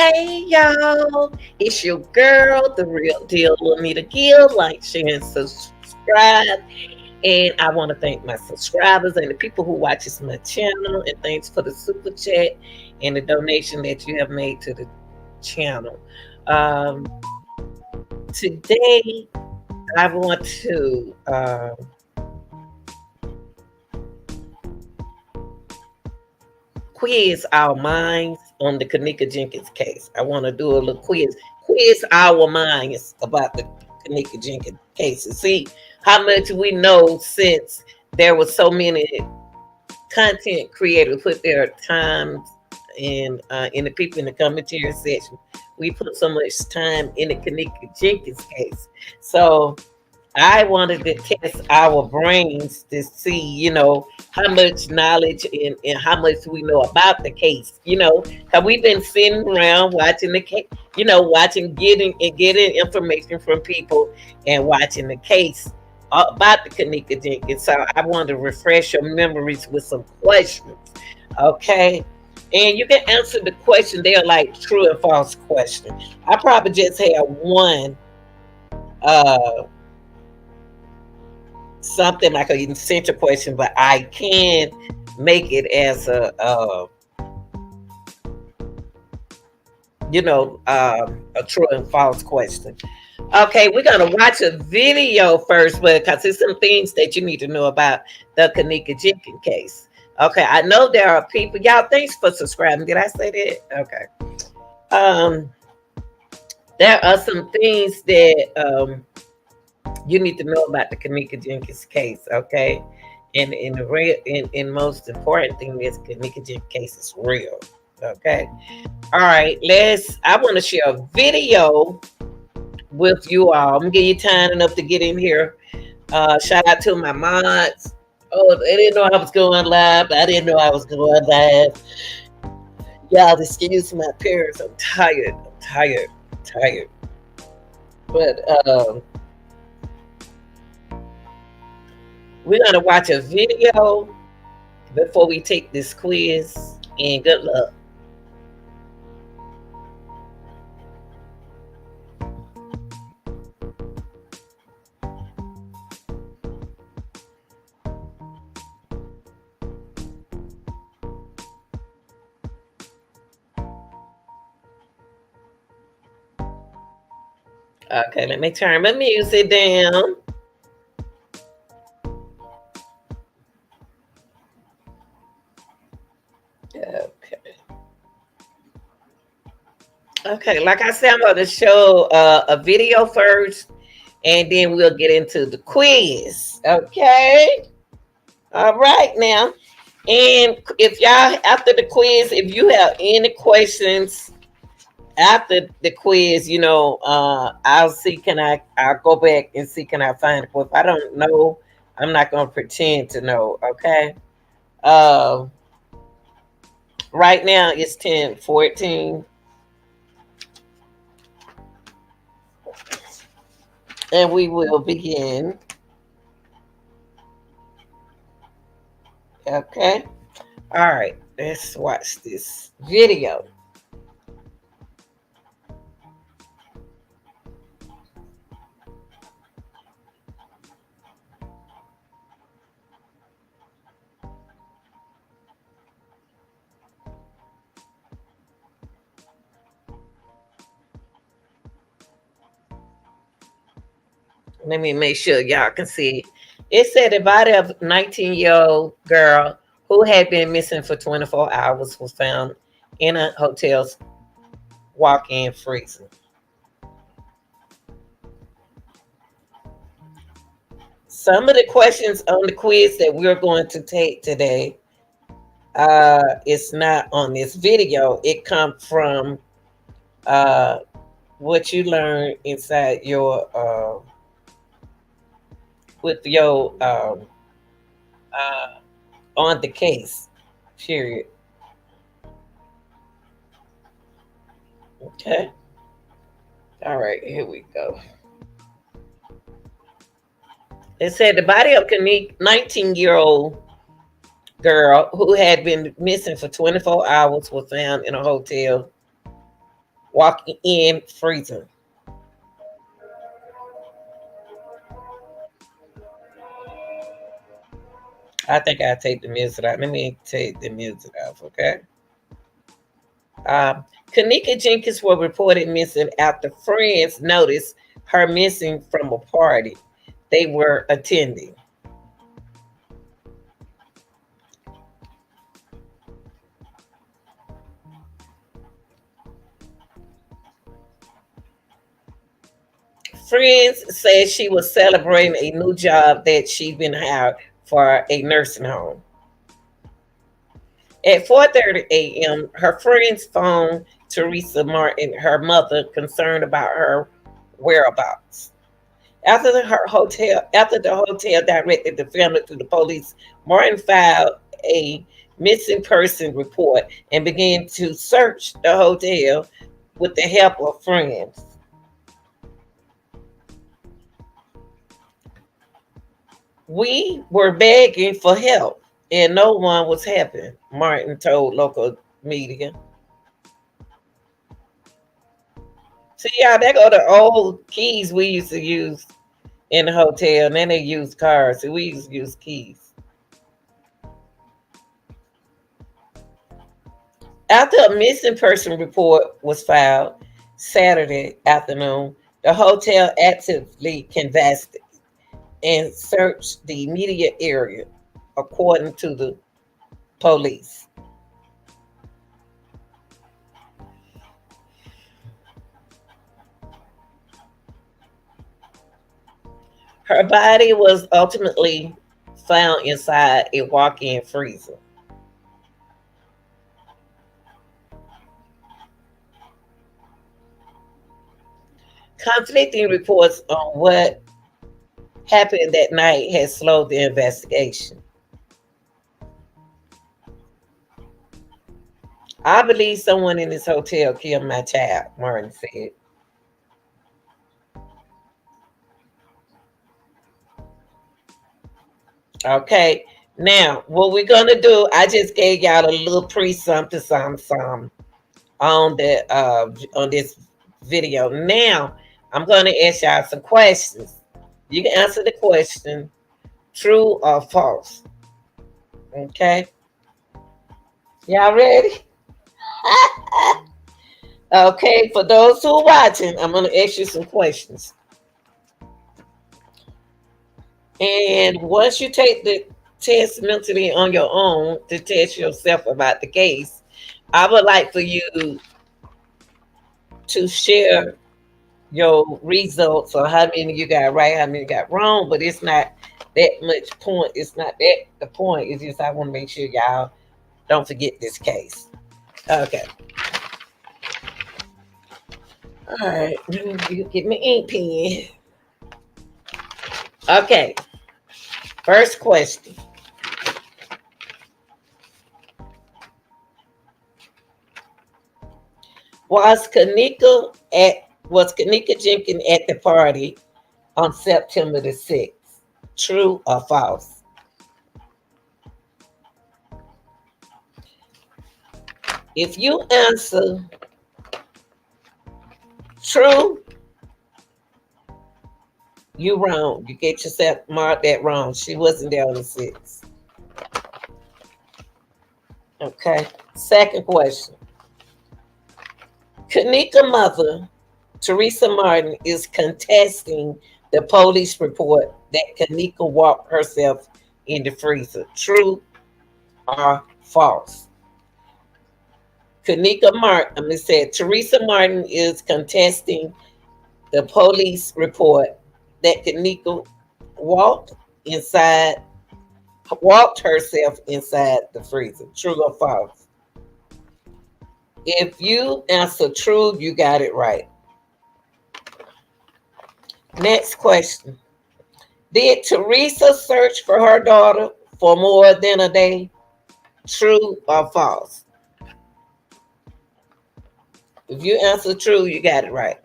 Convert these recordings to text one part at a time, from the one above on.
Hey y'all, it's your girl, the real deal, Lanita Gill. Like, share, and subscribe. And I want to thank my subscribers and the people who watches my channel. And thanks for the super chat and the donation that you have made to the channel. Um, Today, I want to quiz our minds on the Kanika Jenkins case. I want to do a little quiz our minds about the Kanika Jenkins case and see how much we know since there were so many content creators put their time in the people in the commentary section. We put so much time in the Kanika Jenkins case. So I wanted to test our brains to see, how much knowledge and how much we know about the case, because we've been sitting around watching the case, watching, getting information from people and watching the case about the Kanika Jenkins. So I want to refresh your memories with some questions, okay? And you can answer the question. They're like true and false questions. I probably just have one uh something like an essential question, but I can make it as a true and false question. Okay, we're gonna watch a video first, but because there's some things that you need to know about the Kanika Jenkins case. Okay, I know there are people. Y'all, thanks for subscribing. Did I say that? Okay. Um, there are some things that you need to know about the Kanika Jenkins case, okay? And in the real, in most important thing is Kanika Jenkins case is real, okay? All right, I want to share a video with you all. I'm gonna give you time enough to get in here. Shout out to my mods. Oh, they didn't know I was going live. I didn't know I was going live. Y'all, excuse my appearance. I'm tired. I'm tired. But we're gonna watch a video before we take this quiz, and good luck. Okay, let me turn my music down. Okay. Okay, like I said, I'm going to show a video first, and then we'll get into the quiz. Okay. All right, now. And if y'all, after the quiz, if you have any questions after the quiz, I'll see, I'll go back and see, can I find it? But if I don't know, I'm not going to pretend to know. Okay. Uh, right now it's 10:14. And we will begin. Okay. All right. Let's watch this video. Let me make sure y'all can see. It said the body of a 19-year-old girl who had been missing for 24 hours was found in a hotel's walk-in freezer. Some of the questions on the quiz that we're going to take today, it's not on this video. It comes from what you learn inside your with your on the case, period. Okay. All right, here we go. It said the body of Kanika, 19-year-old girl who had been missing for 24 hours was found in a hotel walking in freezing. I think I'll take the music out. Let me take the music off, okay? Kanika Jenkins was reported missing after friends noticed her missing from a party they were attending. Friends said she was celebrating a new job that she'd been hired for a nursing home. At 4:30 a.m., her friends phoned Teresa Martin, her mother, concerned about her whereabouts. After the hotel directed the family to the police, Martin filed a missing person report and began to search the hotel with the help of friends. We were begging for help and no one was helping, Martin told local media. See, y'all, they go the old keys we used to use in the hotel, and then they use cards. So we used to use keys. After a missing person report was filed Saturday afternoon, the hotel actively canvassed and searched the immediate area, according to the police. Her body was ultimately found inside a walk-in freezer. Conflicting reports on what happened that night has slowed the investigation. I believe someone in this hotel killed my child, Martin said. Okay, now what we're gonna do, I just gave y'all a little pre something some on this video. Now I'm gonna ask y'all some questions. You can answer the question true or false. Okay, y'all ready? Okay, for those who are watching, I'm gonna ask you some questions. And once you take the test mentally on your own to test yourself about the case, I would like for you to share your results or how many you got right, how many you got wrong, but it's not that much point. It's not that the point. It's just I want to make sure y'all don't forget this case. Okay. All right. You get me ink pen. Okay. First question. Was Kanika Jenkins at the party on September the 6th? True or false? If you answer true, you wrong. You get yourself marked that wrong. She wasn't there on the 6th. Okay. Second question. Kanika mother, Teresa Martin, is contesting the police report that Kanika walked herself in the freezer. True or false? Kanika Martin, I'm going to say Teresa Martin is contesting the police report that Kanika walked inside, walked herself inside the freezer. True or false? If you answer true, you got it right. Next question. Did Teresa search for her daughter for more than a day? True or false? If you answer true, you got it right.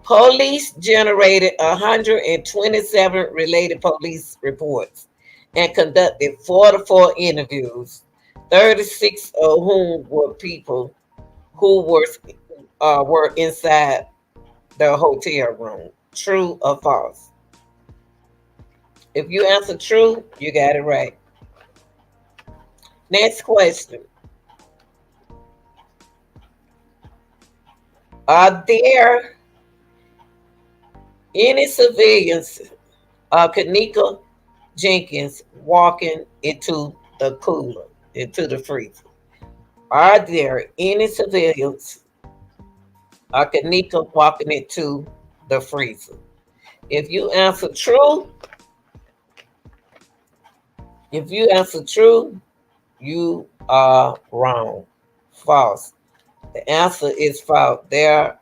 Police generated 127 related police reports and conducted 44 interviews, 36 of whom were people who were were inside the hotel room. True or false? If you answer true, you got it right. Next question. Are there any civilians Kanika Jenkins walking into the cooler, into the freezer? Are there any civilians Kanika walking into the freezer? If you answer true, if you answer true, you are wrong. False. The answer is false. There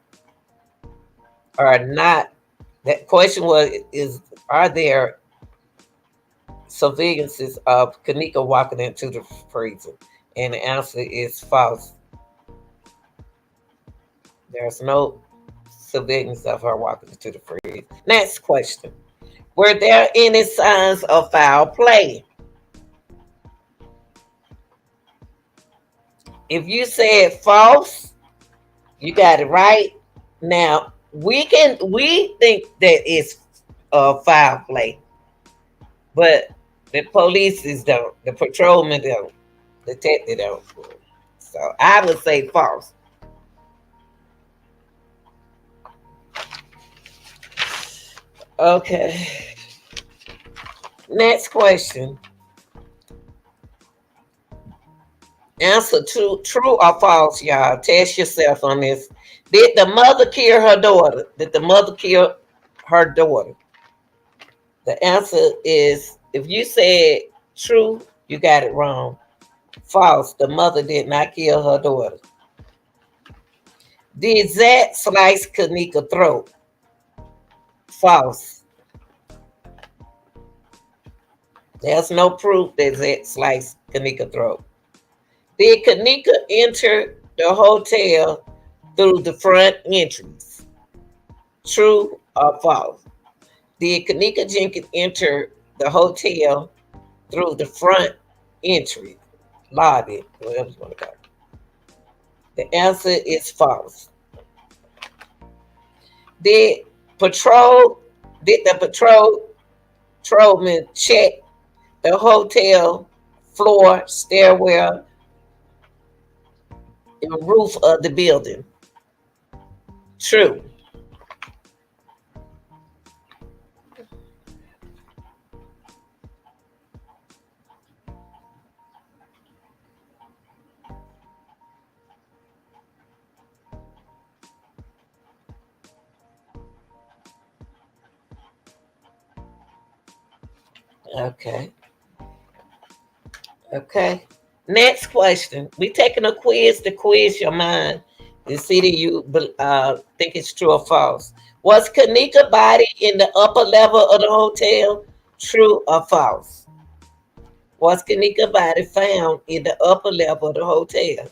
are not. That question was is are there civilians of Kanika walking into the freezer? And the answer is false. There's no civilians of her walking into the freezer. Next question. Were there any signs of foul play? If you said false, you got it right. Now we think that it's foul play, but the police don't, the patrolmen don't, the detective don't. So I would say false. Okay. Next question. Answer true or false, y'all. Test yourself on this. Did the mother kill her daughter? Did the mother kill her daughter? The answer is if you said true, you got it wrong. False. The mother did not kill her daughter. Did Zach slice Kaneka's throat? False. There's no proof that Zach sliced Kaneka's throat. Did Kaneka enter the hotel through the front entrance? True or false? Did Kaneka Jenkins enter the hotel through the front entry, lobby, whatever you want to call it? The answer is false. Did the patrolman check the hotel floor, stairwell, and roof of the building? True. Okay. Okay. Next question. We taking a quiz to quiz your mind to see that you think it's true or false. Was Kanika body in the upper level of the hotel? True or false? Was Kanika body found in the upper level of the hotel?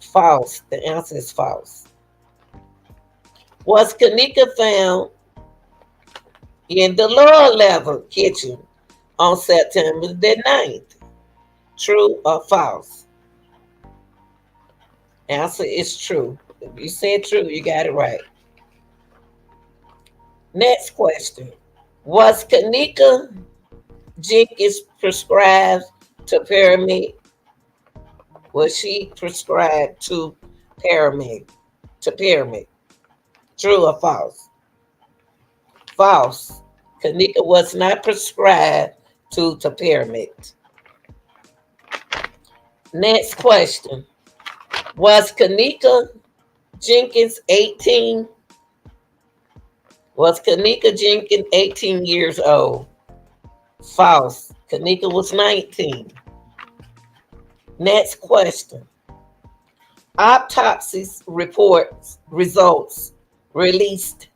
False. The answer is false. Was Kanika found in the lower level kitchen on September the 9th? True or false? Answer is true. If you said true, you got it right. Next question. Was Kanika Jenkins prescribed to Pyramid? Was she prescribed to Pyramid? To Pyramid? True or false? False. Kanika was not prescribed to Pyramid. Next question. Was Kanika Jenkins 18? Was Kanika Jenkins 18 years old? False. Kanika was 19. Next question. Autopsy reports results released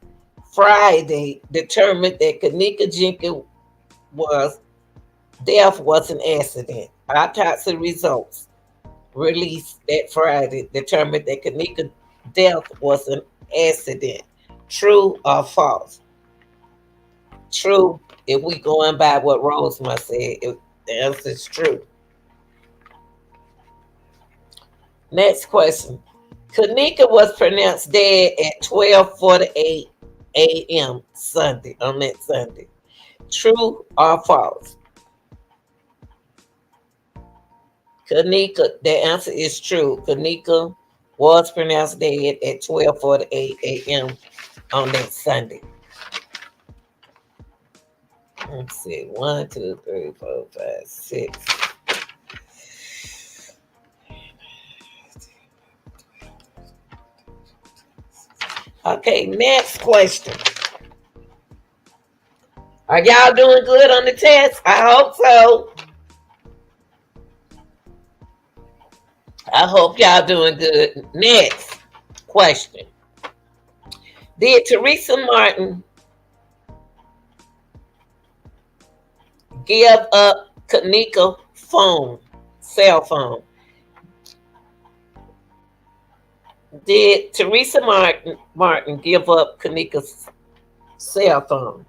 Friday determined that Kanika Jenkins death was an accident. Autopsy results released that Friday determined that Kanika death was an accident. True or false? True. If we going by what Rosemary said, the answer is true. Next question. Kanika was pronounced dead at 12:48 a.m. Sunday, on that Sunday. True or false? Kanika, the answer is true. Kanika was pronounced dead at 12:48 a.m. on that Sunday. Let's see. 1, 2, 3, 4, 5, 6. Okay, next question. Are y'all doing good on the test? I hope so. I hope y'all doing good. Next question. Did Teresa Martin give up Kaneka cell phone? Did Teresa Martin give up Kaneka's cell phone?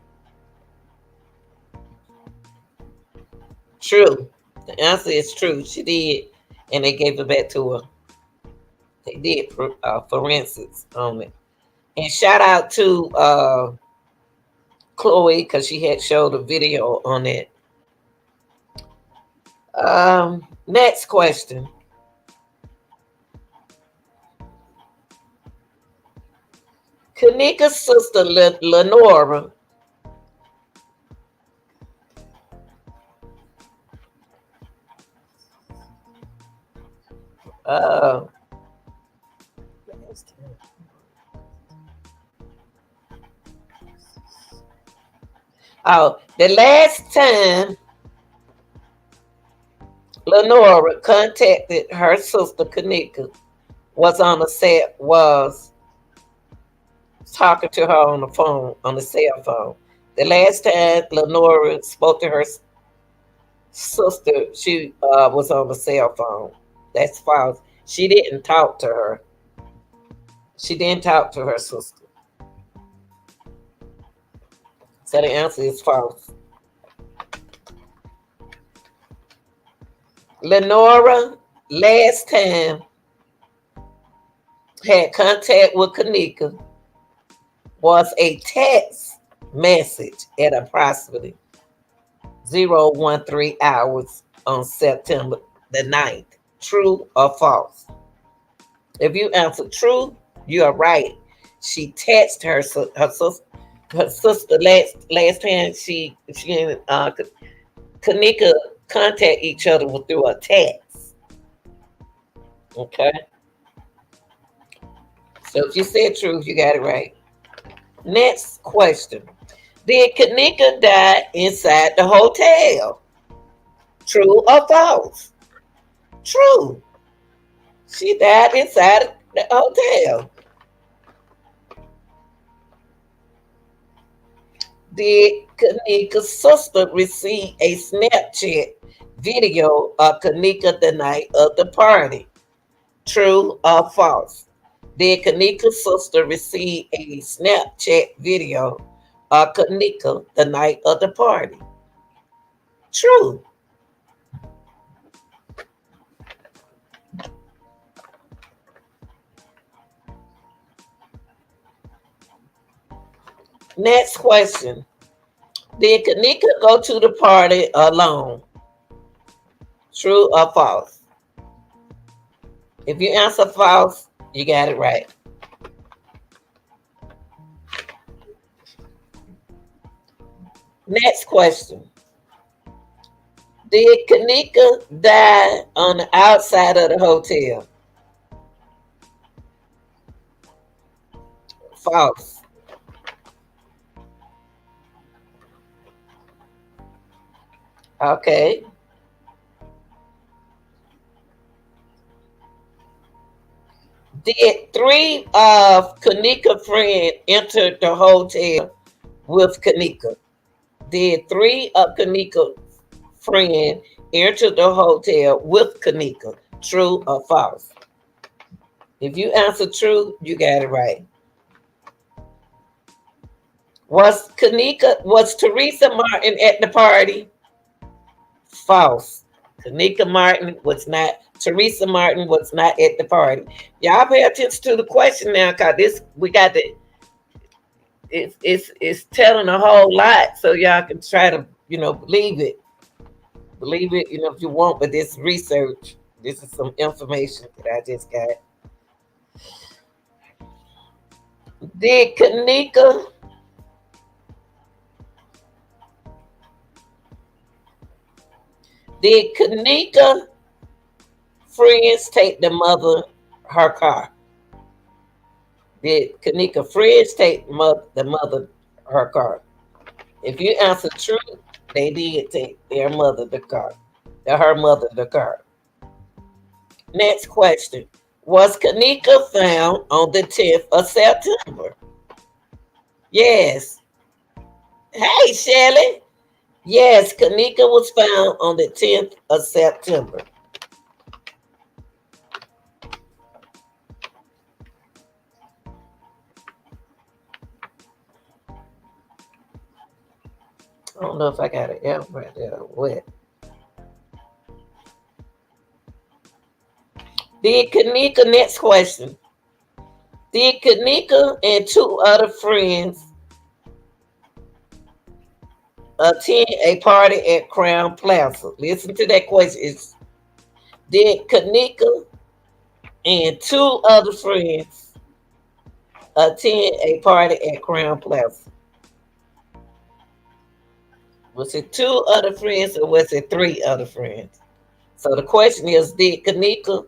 True. The answer is true. She did, and they gave it back to her. They did forensics on it. And shout out to Chloe because she had showed a video on it. Next question. Kaneka's sister Lenora the last time Lenora contacted her sister Kaneka was talking to her on the phone, on the cell phone. The last time Lenora spoke to her sister, she was on the cell phone. That's false. She didn't talk to her. She didn't talk to her sister. So the answer is false. Lenora last time had contact with Kaneka was a text message at approximately 013 hours on September the 9th. True or false? If you answer true, you are right. She texted her sister last time she and Kanika contact each other through a text. Okay. So if you said true, you got it right. Next question. Did Kenneka die inside the hotel? True or false? True. She died inside the hotel. Did Kenneka's sister receive a Snapchat video of Kenneka the night of the party? True or false? Did Kenneka's sister receive a Snapchat video of Kenneka the night of the party? True. Next question. Did Kenneka go to the party alone? True or false? If you answer false, you got it right. Next question. Did Kenneka die on the outside of the hotel? False. Okay. Did 3 of Kenneka's friends enter the hotel with Kenneka? Did 3 of Kenneka's friends enter the hotel with Kenneka? True or false? If you answer true, you got it right. Was Teresa Martin at the party? False. Kanika Martin was not. Teresa Martin was not at the party. Y'all pay attention to the question now, cause this we got the. It's telling a whole lot, so y'all can try to believe it. Believe it, if you want. But this research, this is some information that I just got. Did Kanika friends take her car? Did Kanika friends take the mother her car? If you answer true, they did take her mother the car. Next question. Was Kanika found on the 10th of September? Yes. Hey, Shelly. Yes, Kanika was found on the 10th of September. I don't know if I got an F right there or what. Next question. Did Kanika and two other friends attend a party at Crown Plaza? Listen to that question. Did Kanika and two other friends attend a party at Crown Plaza? Was it two other friends or was it three other friends? So the question is, did Kanika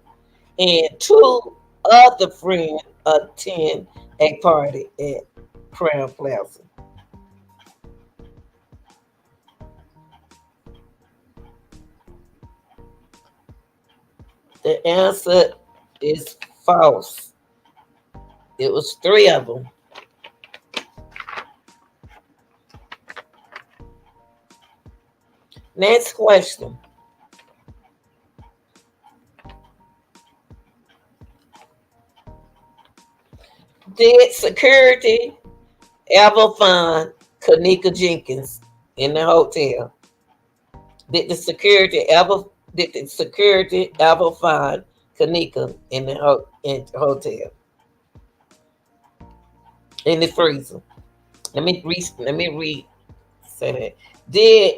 and two other friends attend a party at Crown Plaza? The answer is false. It was three of them. Next question. Did security ever find Kanika Jenkins in the hotel? Did the security ever find Kanika in the hotel? In the freezer. Let me read say that. Did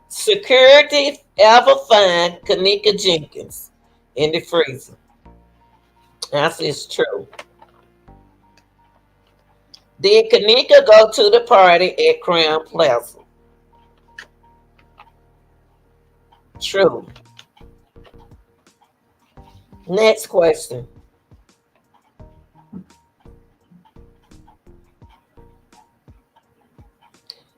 security ever find Kanika Jenkins in the freezer? Answer is true. Did Kanika go to the party at Crown Plaza? True. Next question.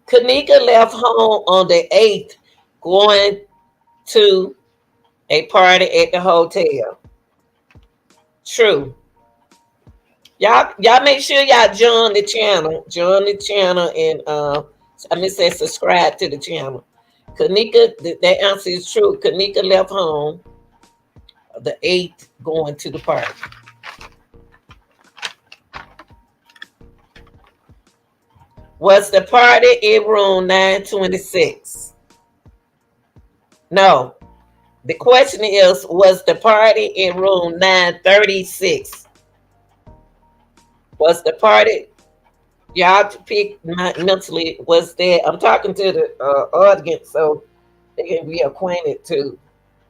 Kanika left home on the 8th going to a party at the hotel. True. Y'all make sure y'all join the channel. Join the channel and I'm gonna say subscribe to the channel. Kanika, that answer is true. Kanika left home the 8th going to the party. Was the party in room 926? No. The question is, was the party in room 936? Was the party, y'all to pick mentally, was there, I'm talking to the audience so they can be acquainted to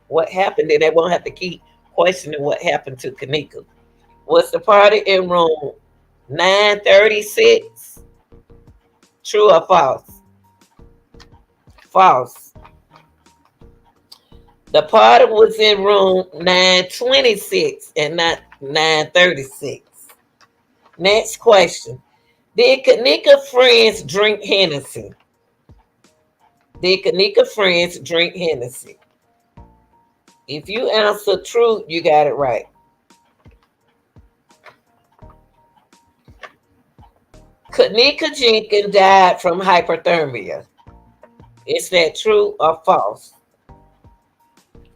what happened and they won't have to keep questioning what happened to Kanika. Was the party in room 936? True or false? False. The party was in room 926 and not 936. Next question. Did Kanika friends drink Hennessy? Did Kanika friends drink Hennessy? If you answer true, you got it right. Kanika Jenkins died from hyperthermia. Is that true or false?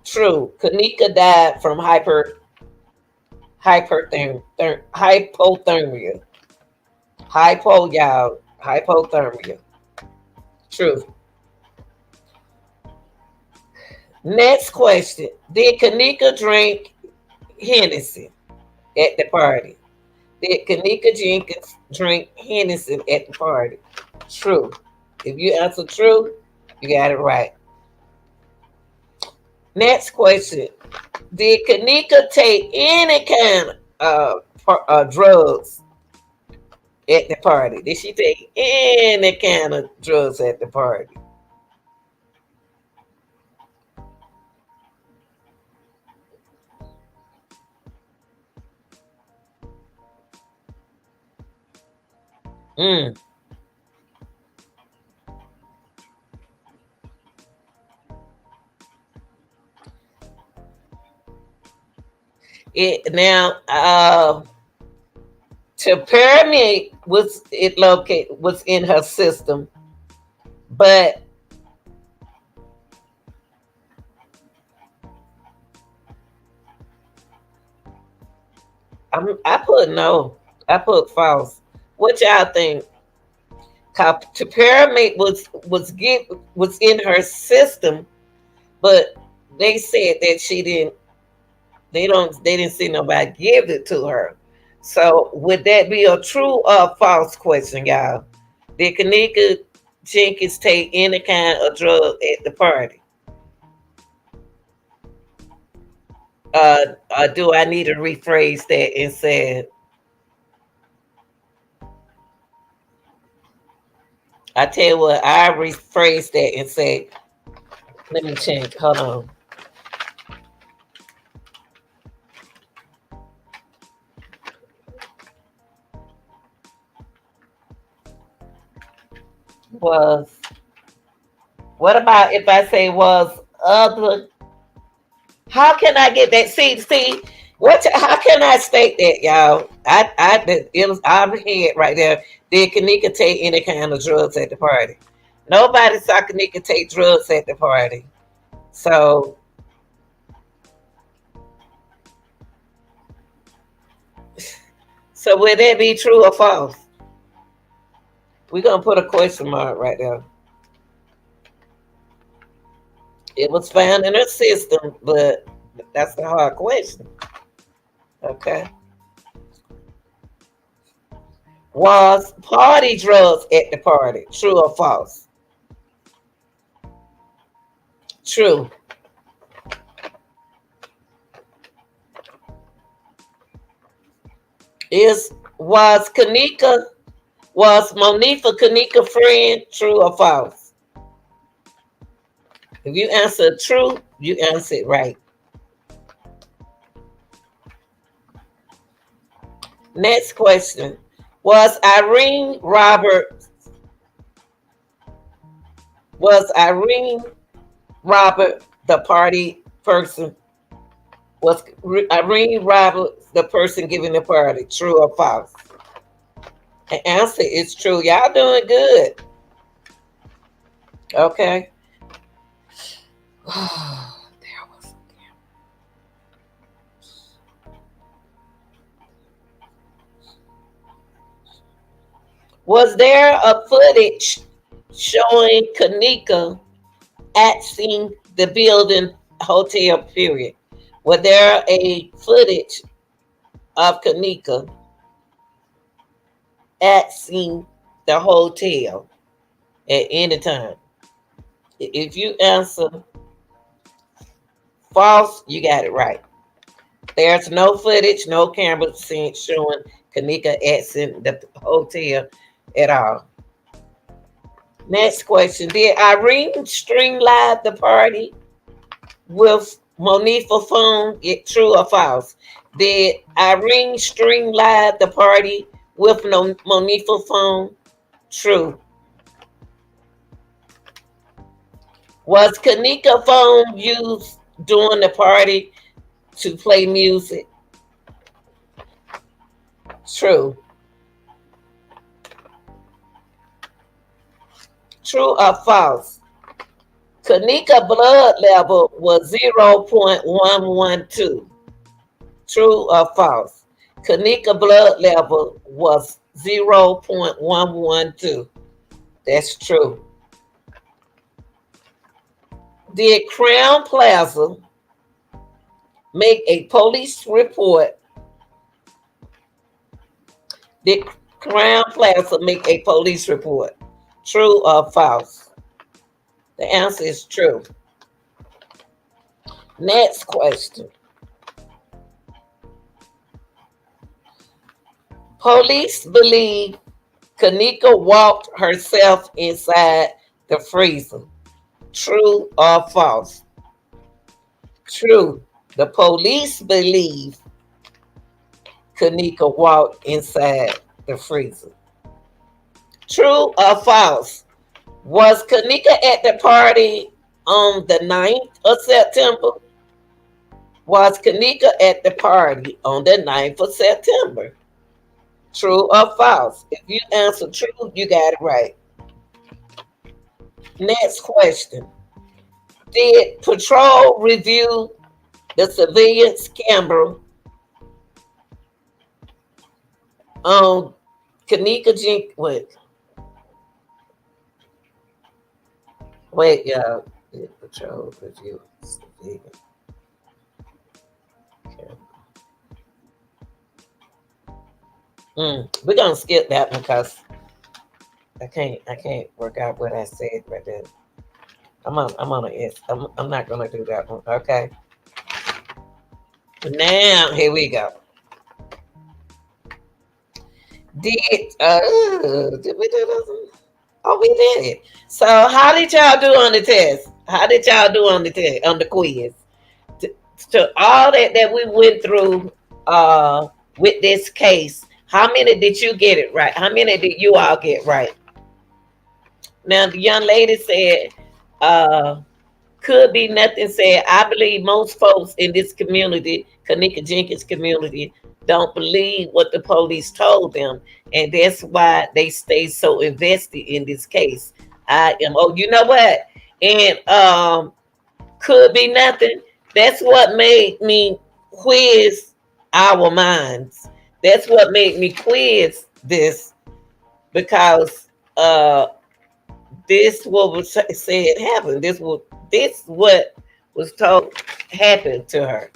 True. Kanika died from hypothermia. Hypothermia. True. Next question. Did Kanika drink Hennessy at the party? Did Kanika Jenkins drink Hennessy at the party? True. If you answer true, you got it right. Next question. Did Kanika take any kind of drugs at the party? Did she take any kind of drugs at the party? Mm. It now to permeate was in her system, but I put no. I put false. What y'all think? To permeate was in her system, but they said that she didn't. They didn't see nobody give it to her. So would that be a true or false question, y'all? Did Kanika Jenkins take any kind of drug at the party? Do I need to rephrase that and say, I tell you what, I rephrase that and say, let me change. Hold on. Was what about if I say was other? How can I get that? See, what? How can I state that, y'all? It was out of head right there. Did Kanika take any kind of drugs at the party? Nobody saw Kanika take drugs at the party. So, so would that be true or false? We're gonna put a question mark right there. It was found in her system, but that's the hard question. Okay. Was party drugs at the party? True or false? True. Is was Kanika was Monifa Kanika friend? True or false? If you answer true, you answer it right. Next question. Was Irene Robert the party person? Was Irene Robert the person giving the party? True or false? The answer is true. Y'all doing good. Okay. Was there a footage showing Kanika axing the building hotel period? Was there a footage of Kanika axing the hotel at any time? If you answer false, you got it right. There's no footage, no camera scene showing Kanika axing the hotel at all. Next question. Did Irene stream live the party with Monifa phone? True or false? Did Irene stream live the party with no Monifa phone? True. Was Kanika phone used during the party to play music? True. True or false? Kanika blood level was 0.112. True or false? Kanika blood level was 0.112. That's true. Did Crown Plaza make a police report? Did Crown Plaza make a police report? True or false? The answer is true. Next question. Police believe Kanika walked herself inside the freezer. True or false? True. The police believe Kanika walked inside the freezer. True or false? Was Kanika at the party on the 9th of September? Was Kanika at the party on the 9th of September? True or false? If you answer true, you got it right. Next question. Did patrol review the surveillance camera on Kanika Jenkins? Wait, y'all. Did patrol review surveillance camera? We're gonna skip that one because I can't work out what I said right there. I'm on a yes. I'm not gonna do that one. Okay. Now here we go. Did we do this? Oh, we did it. So how did y'all do on the test? How did y'all do on the test, on the quiz? To all that we went through with this case, how many did you get it right? How many did you all get right? Now the young lady said, could be nothing said. I believe most folks in this community, Kanika Jenkins community, don't believe what the police told them. And that's why they stay so invested in this case. I am, oh, you know what? And could be nothing. That's what made me quiz our minds. That's what made me quiz this because this what was said happened. This what was told happened to her.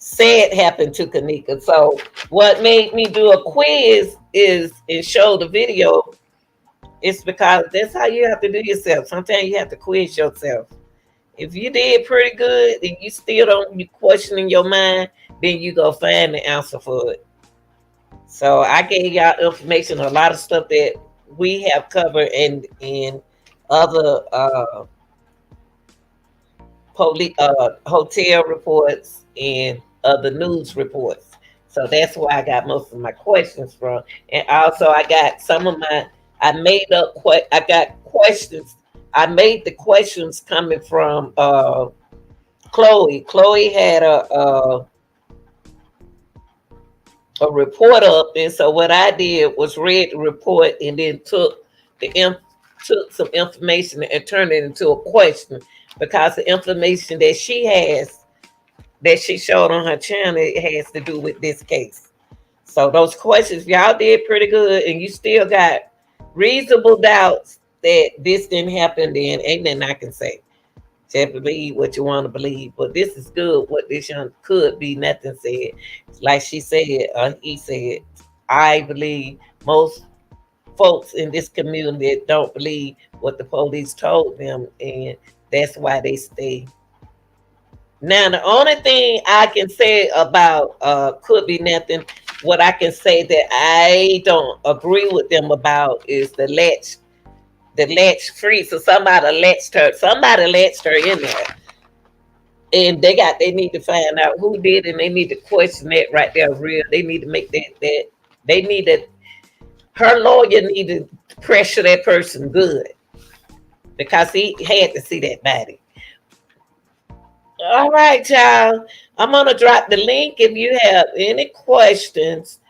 Said happened to Kanika. So what made me do a quiz is and show the video. It's because that's how you have to do yourself. Sometimes you have to quiz yourself. If you did pretty good and you still don't, you questioning your mind, then you go find the answer for it. So I gave y'all information, a lot of stuff that we have covered in other police hotel reports and other news reports. So that's where I got most of my questions from. And also I got some of my I made up I got questions. I made the questions coming from Chloe. Chloe had a report up, and so what I did was read the report and then took some information and turned it into a question because the information that she has that she showed on her channel it has to do with this case. So those questions, y'all did pretty good, and you still got reasonable doubts that this didn't happen. Then ain't nothing I can say. Just believe what you want to believe, but this is good. What this young could be nothing said, like she said, he said. I believe most folks in this community don't believe what the police told them, and that's why they stay. Now, the only thing I can say about could be nothing. What I can say that I don't agree with them about is the latch free. So somebody latched her in there. And they need to find out who did, and they need to question that right there real. They need to make that they need to her lawyer need to pressure that person good because he had to see that body. All right, y'all. I'm gonna drop the link if you have any questions.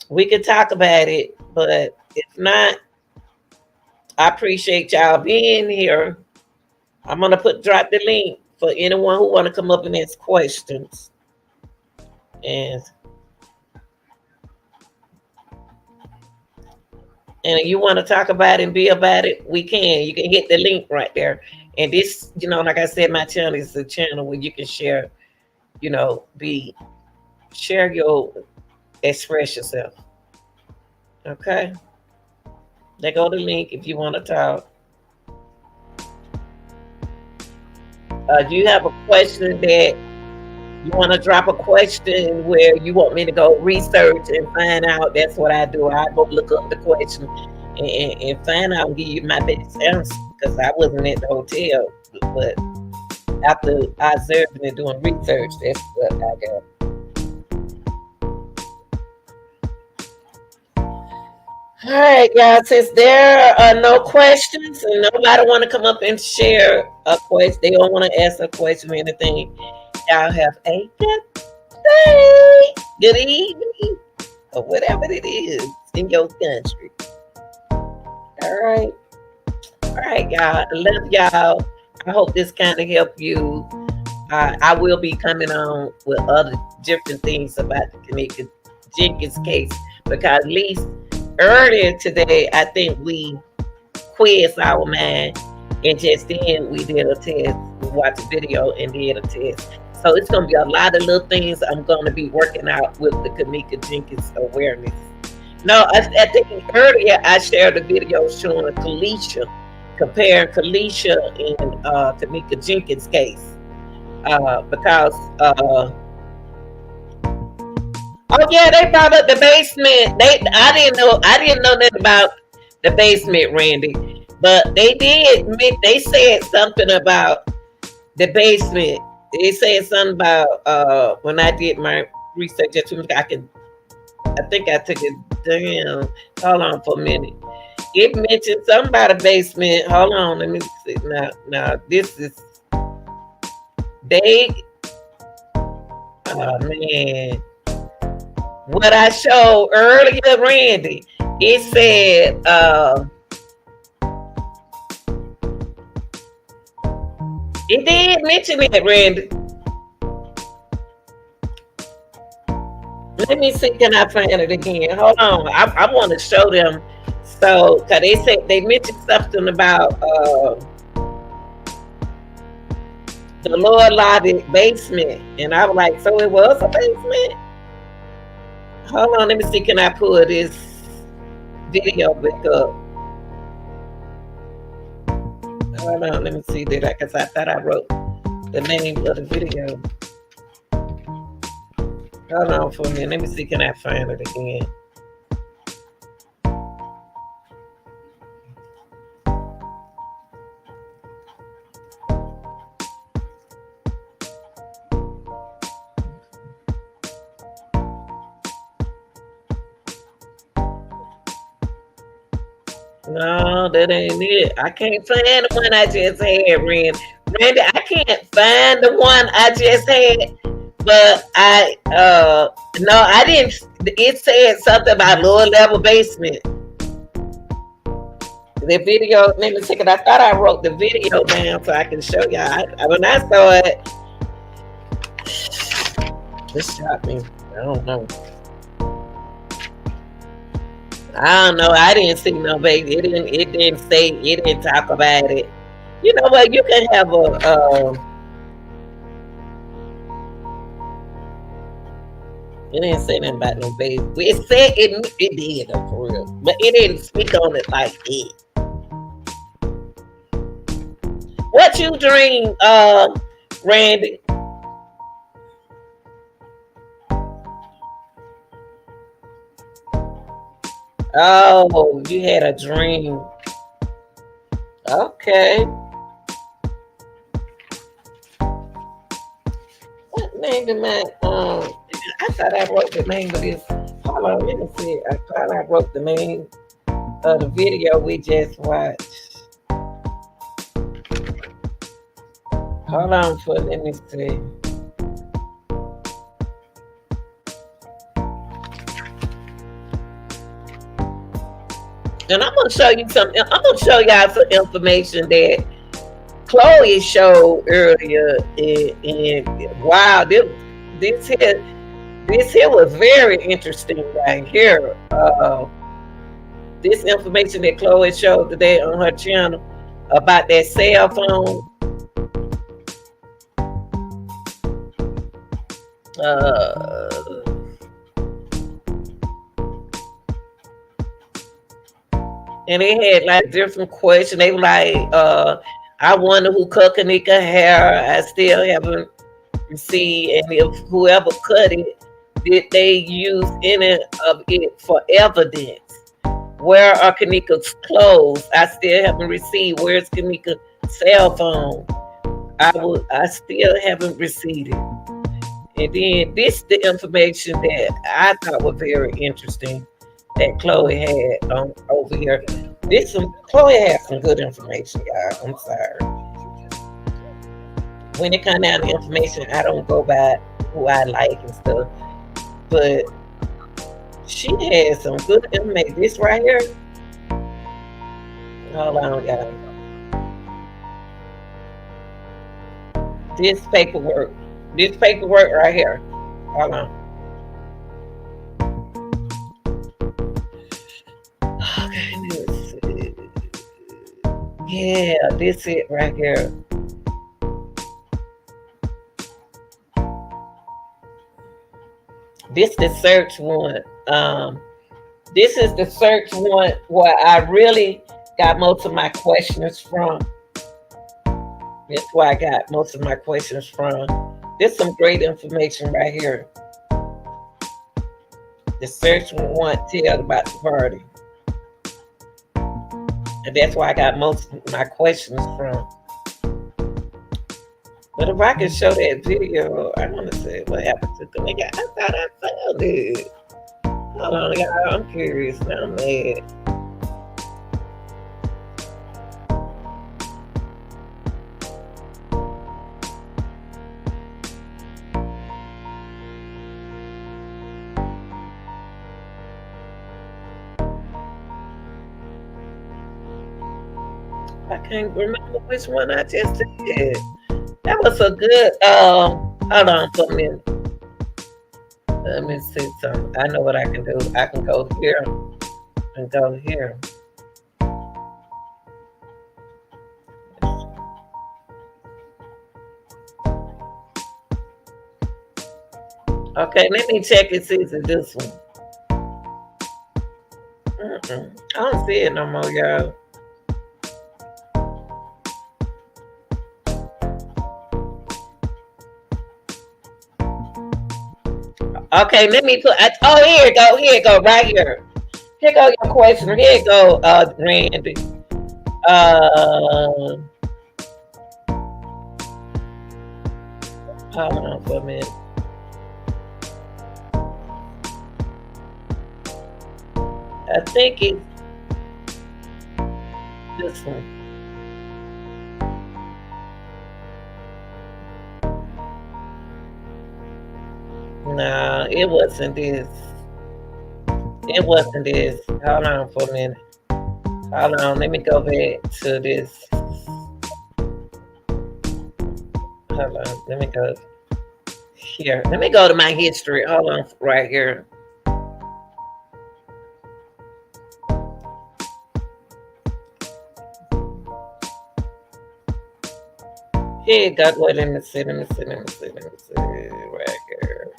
We can talk about it, but if not, I appreciate y'all being here. I'm gonna drop the link for anyone who want to come up and ask questions. And you want to talk about it and be about it, we can. You can hit the link right there And this, like I said, my channel is a channel where you can share, share your, express yourself. Okay. There go the link if you want to talk. Do you have a question that you want to drop a question where you want me to go research and find out? That's what I do. I go look up the question and find out and give you my best answer, because I wasn't at the hotel. But after observing and doing research, that's what I got. All right, y'all. Since there are no questions and nobody want to come up and share a question, they don't want to ask a question or anything. Y'all have a good day, good evening, or whatever it is in your country. All right, y'all. I love y'all. I hope this kind of helped you. I will be coming on with other different things about the Kanika Jenkins case, because at least earlier today, I think we quizzed our mind, and just then we did a test. We watched a video and did a test. So it's going to be a lot of little things I'm going to be working out with the Kanika Jenkins awareness. No, I think earlier I shared a video showing Kalisha, comparing Kalisha and Kanika Jenkins case. Because oh yeah, they brought up the basement. I didn't know nothing about the basement, Randy. But they did admit, they said something about the basement. They said something about when I did my research. I think I took it down. Hold on for a minute. It mentioned something about a basement. Hold on, let me see. Now this is they. Oh man. What I showed earlier, Randy, it said it did mention it, Randy. Let me see, can I find it again? Hold on. I want to show them. So, because they said they mentioned something about the lower lobby basement. And I was like, so it was a basement? Hold on, let me see. Can I pull this video back up? Hold on, let me see that, because I thought I wrote the name of the video. Hold on for a minute. Let me see. Can I find it again? No, that ain't it. I can't find the one I just had, Randy. I can't find the one I just had. But no, I didn't. It said something about lower level basement. The video, let me see, because I thought I wrote the video down so I can show y'all. When I saw it, this shot me. I don't know. I didn't see no baby. It didn't say. It didn't talk about it. You know what? You can have a. It didn't say nothing about no baby. It said it did though, for real, but it didn't speak on it like it. What you dream, Randy? Oh, you had a dream. Okay. What name did my I thought I wrote the name of this. Hold on, let me see. I thought I wrote the name of the video we just watched. Hold on let me see. And I'm gonna show you something. I'm gonna show y'all some information that Chloe showed earlier. And wow, this here was very interesting right here. This information that Chloe showed today on her channel. about that cell phone. Uh, and they had like different questions. They were like, I wonder who cut Kanika hair. I still haven't received, and if whoever cut it, did they use any of it for evidence? Where are Kanika's clothes? I still haven't received. Where's Kanika's cell phone? I still haven't received it. And then this the information that I thought was very interesting that Chloe had over here. Chloe has some good information, y'all. I'm sorry. When it comes down to information, I don't go by who I like and stuff. But she has some good information. This right here. Hold on, y'all. This paperwork. This paperwork right here. Hold on. Okay, let's see. Yeah, this it right here. This the search one. This is the search one where I really got most of my questions from. That's where I got most of my questions from. There's some great information right here. The search one tells about the party. And that's why I got most of my questions from. But if I can show that video, I want to say what happened to Kenneka. I thought I found it. Hold on, y'all. I'm curious now. I'm mad. I can't remember which one I just did. That was a good. Hold on for a minute. Let me see something. I know what I can do. I can go here and go here. Okay, let me check and see if it's this one. I don't see it no more, y'all. Okay, let me put. Oh, here it go. Here it go. Right here. Here go your question. Here it go, Randy. Hold on for a minute. I think it's this one. No, it wasn't this. It wasn't this. Hold on for a minute. Hold on. Let me go back to this. Hold on. Let me go here. Let me go to my history. Hold on right here. Here you go. Wait, let me see. Right here.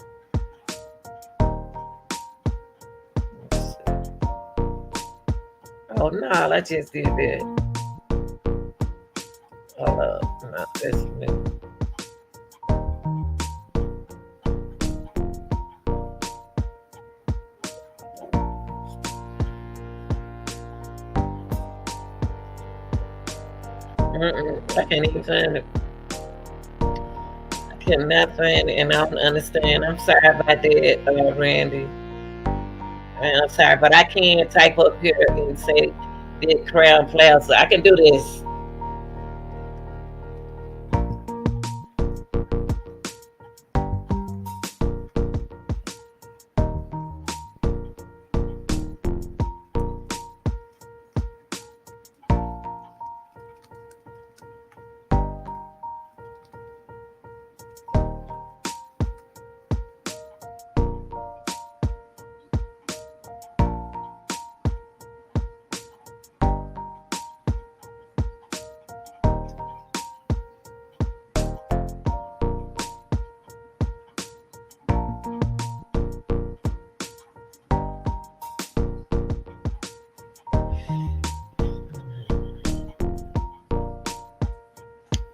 Oh no, I just did that. Hold up. No, that's me. I can't even find it. I cannot find it, and I don't understand. I'm sorry about that, Randy. I'm sorry, but I can't type up here and say that Crown Plaza. I can do this.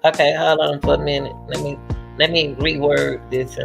Okay, hold on for a minute. Let me reword this.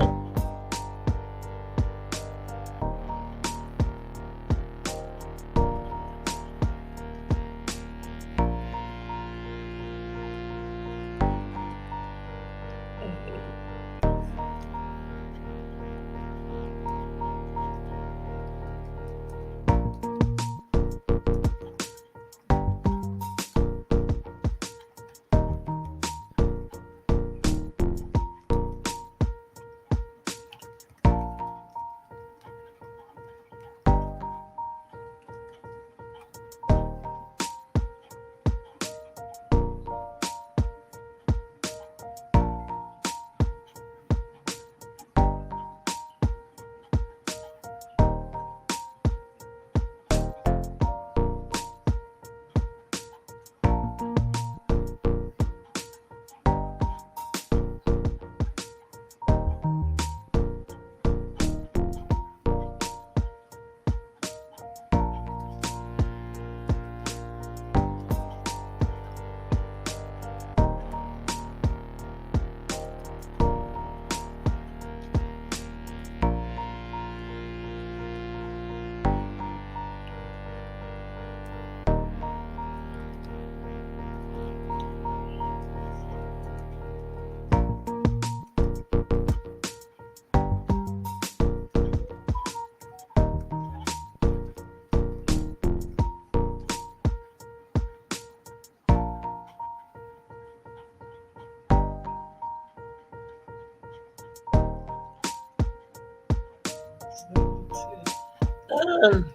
Um,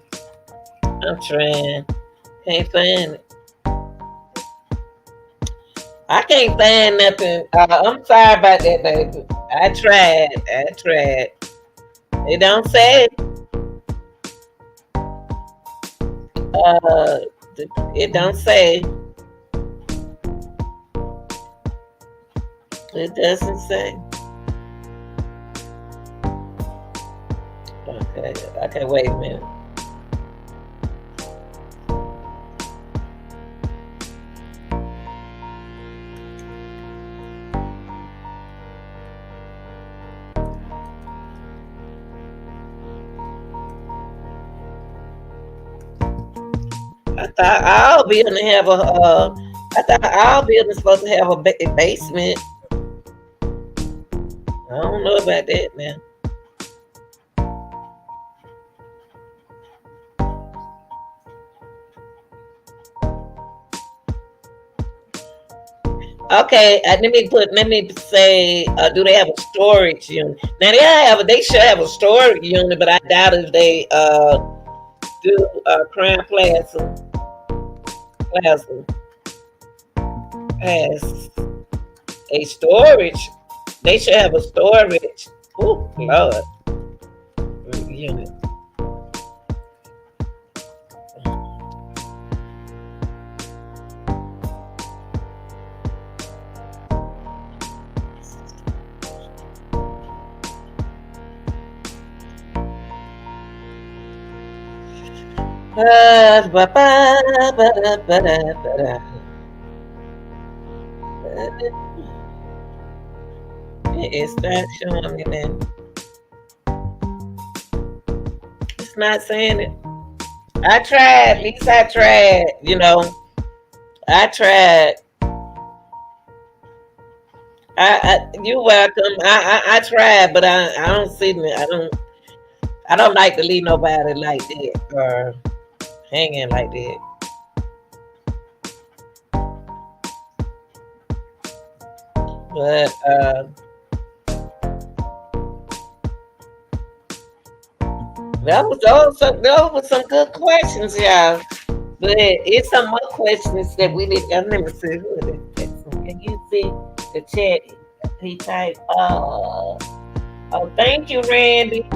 I'm trying. Can't find it. I can't find nothing. I'm sorry about that, baby. I tried. I tried. It don't say. Uh, it don't say. It doesn't say. Okay. Okay. Wait a minute. I thought all buildings have a. I thought all buildings supposed to have a basement. I don't know about that, man. Okay, let me say, do they have a storage unit? Now they should have a storage unit, but I doubt if they do Crown Plaza has a storage. They should have a storage. Oh Lord, unit. It's not showing me then. It's not saying it. I tried. At least I tried. I tried. You're welcome. I tried, but I don't see me. I don't like to leave nobody like that or hanging like that. But those were some good questions, y'all. But it's some more questions that we did. Let me see who it is. Can you see the chat? He typed, oh, thank you, Randy.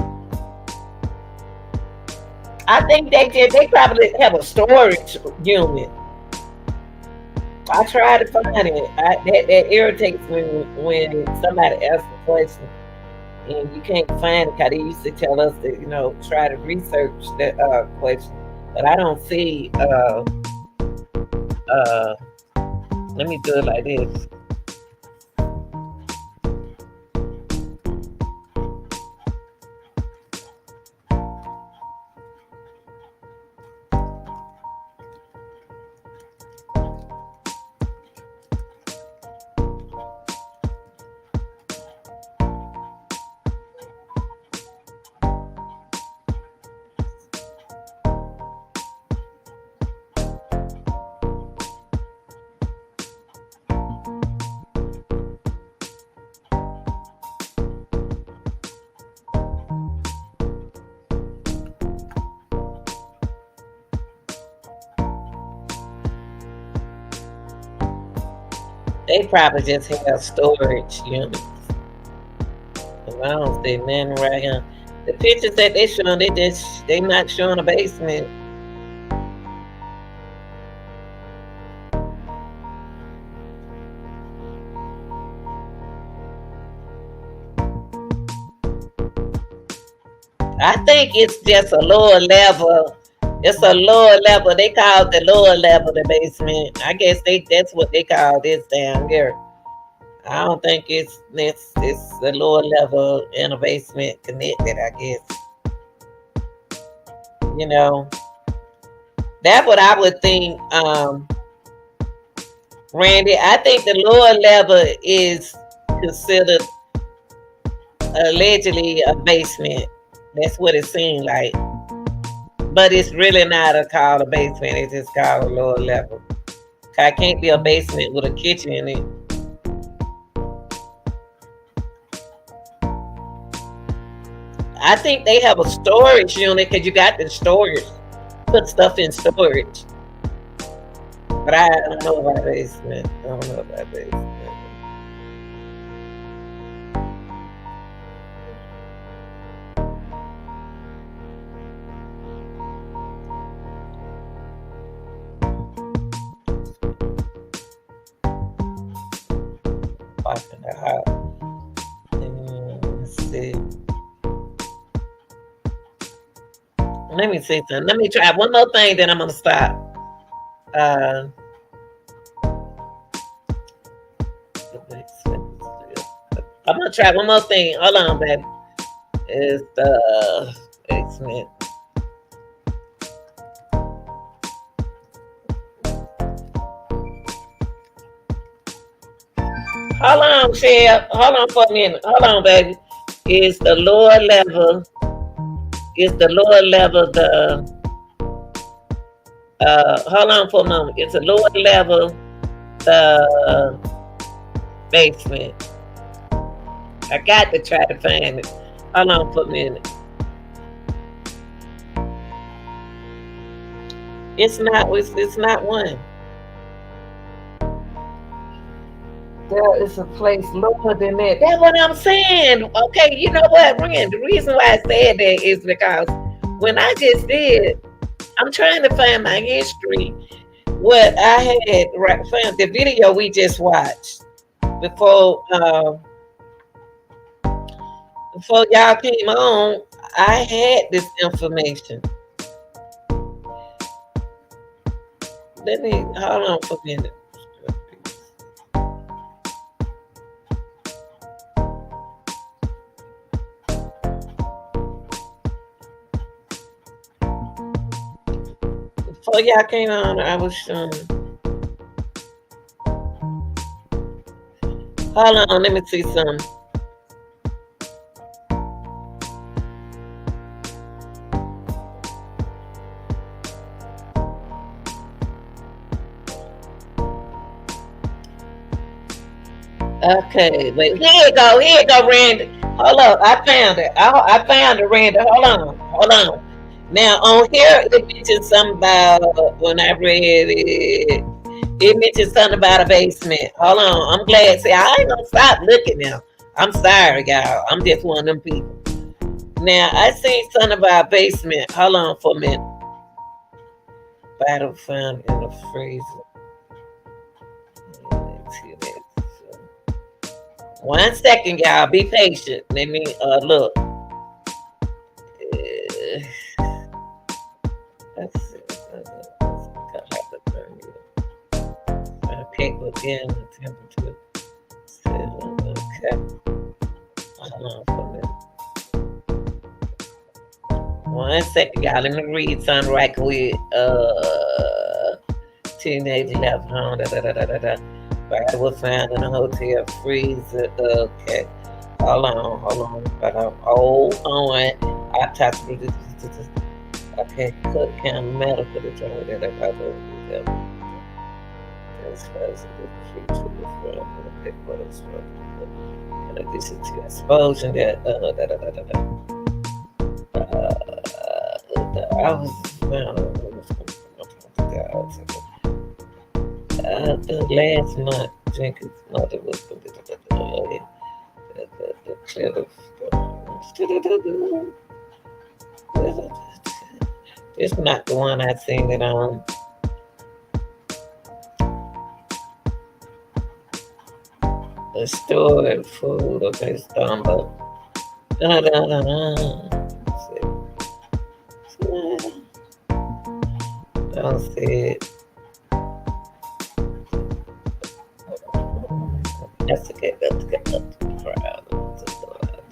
I think they probably have a storage unit. I try to find it. That irritates me when somebody asks a question and you can't find it. Cause they used to tell us to, try to research that question, but I don't see. Uh, let me do it like this. They probably just have storage units. I don't see nothing right here. The pictures that they showing, they not showing a basement. I think it's just a lower level. It's a lower level. They call it the lower level the basement. I guess that's what they call this down here. I don't think it's a lower level in a basement connected. I guess you know that's what I would think. Randy, I think the lower level is considered allegedly a basement. That's what it seemed like. But it's really not called a basement. It's just called a lower level. I can't be a basement with a kitchen in it. I think they have a storage unit because you got the storage. Put stuff in storage. But I don't know about basement. I don't know about basement. Watching the house. Let's see. Let me see something. Let me try one more thing, then I'm gonna stop. I'm gonna try one more thing. Hold on, baby. It's the basement. Hold on, Chef. Hold on for a minute. Hold on, baby. It's the lower level. It's the lower level. Hold on for a moment. It's a lower level. The basement. I got to try to find it. Hold on for a minute. It's not. It's not one. There is a place lower than that. That's what I'm saying. Okay, you know what, Ren? The reason why I said that is because when I just did, I'm trying to find my history. What I had found the video we just watched before before y'all came on. I had this information. Let me hold on for a minute. Before y'all came on, I was showing. Hold on, let me see something. Okay, wait. Here you go, Randy. Hold up, I found it. I found it, Randy. Hold on. Now on here, it mentioned something about when I read it. It mentioned something about a basement. Hold on, I'm glad. See, I ain't gonna stop looking now. I'm sorry, y'all. I'm just one of them people. Now I seen something about a basement. Hold on for a minute. Battle found in the freezer. Let's see that. 1 second, y'all. Be patient. Let me look. Let's see. Hypothermia. Okay, again, the temperature. Okay. Hold on for a minute. 1 second, y'all. Let me read something right quick. Teenage left home. Body was found in a hotel freezer. Okay. Hold on. Hold on. Autopsy. Okay. Cook can medical determined that I in addition to exposure that I was the last month. Jenkins' mother was it's not the one I seen it on. The stored food. Okay, it's done, but da da da da. Don't see it. That's okay. That's good.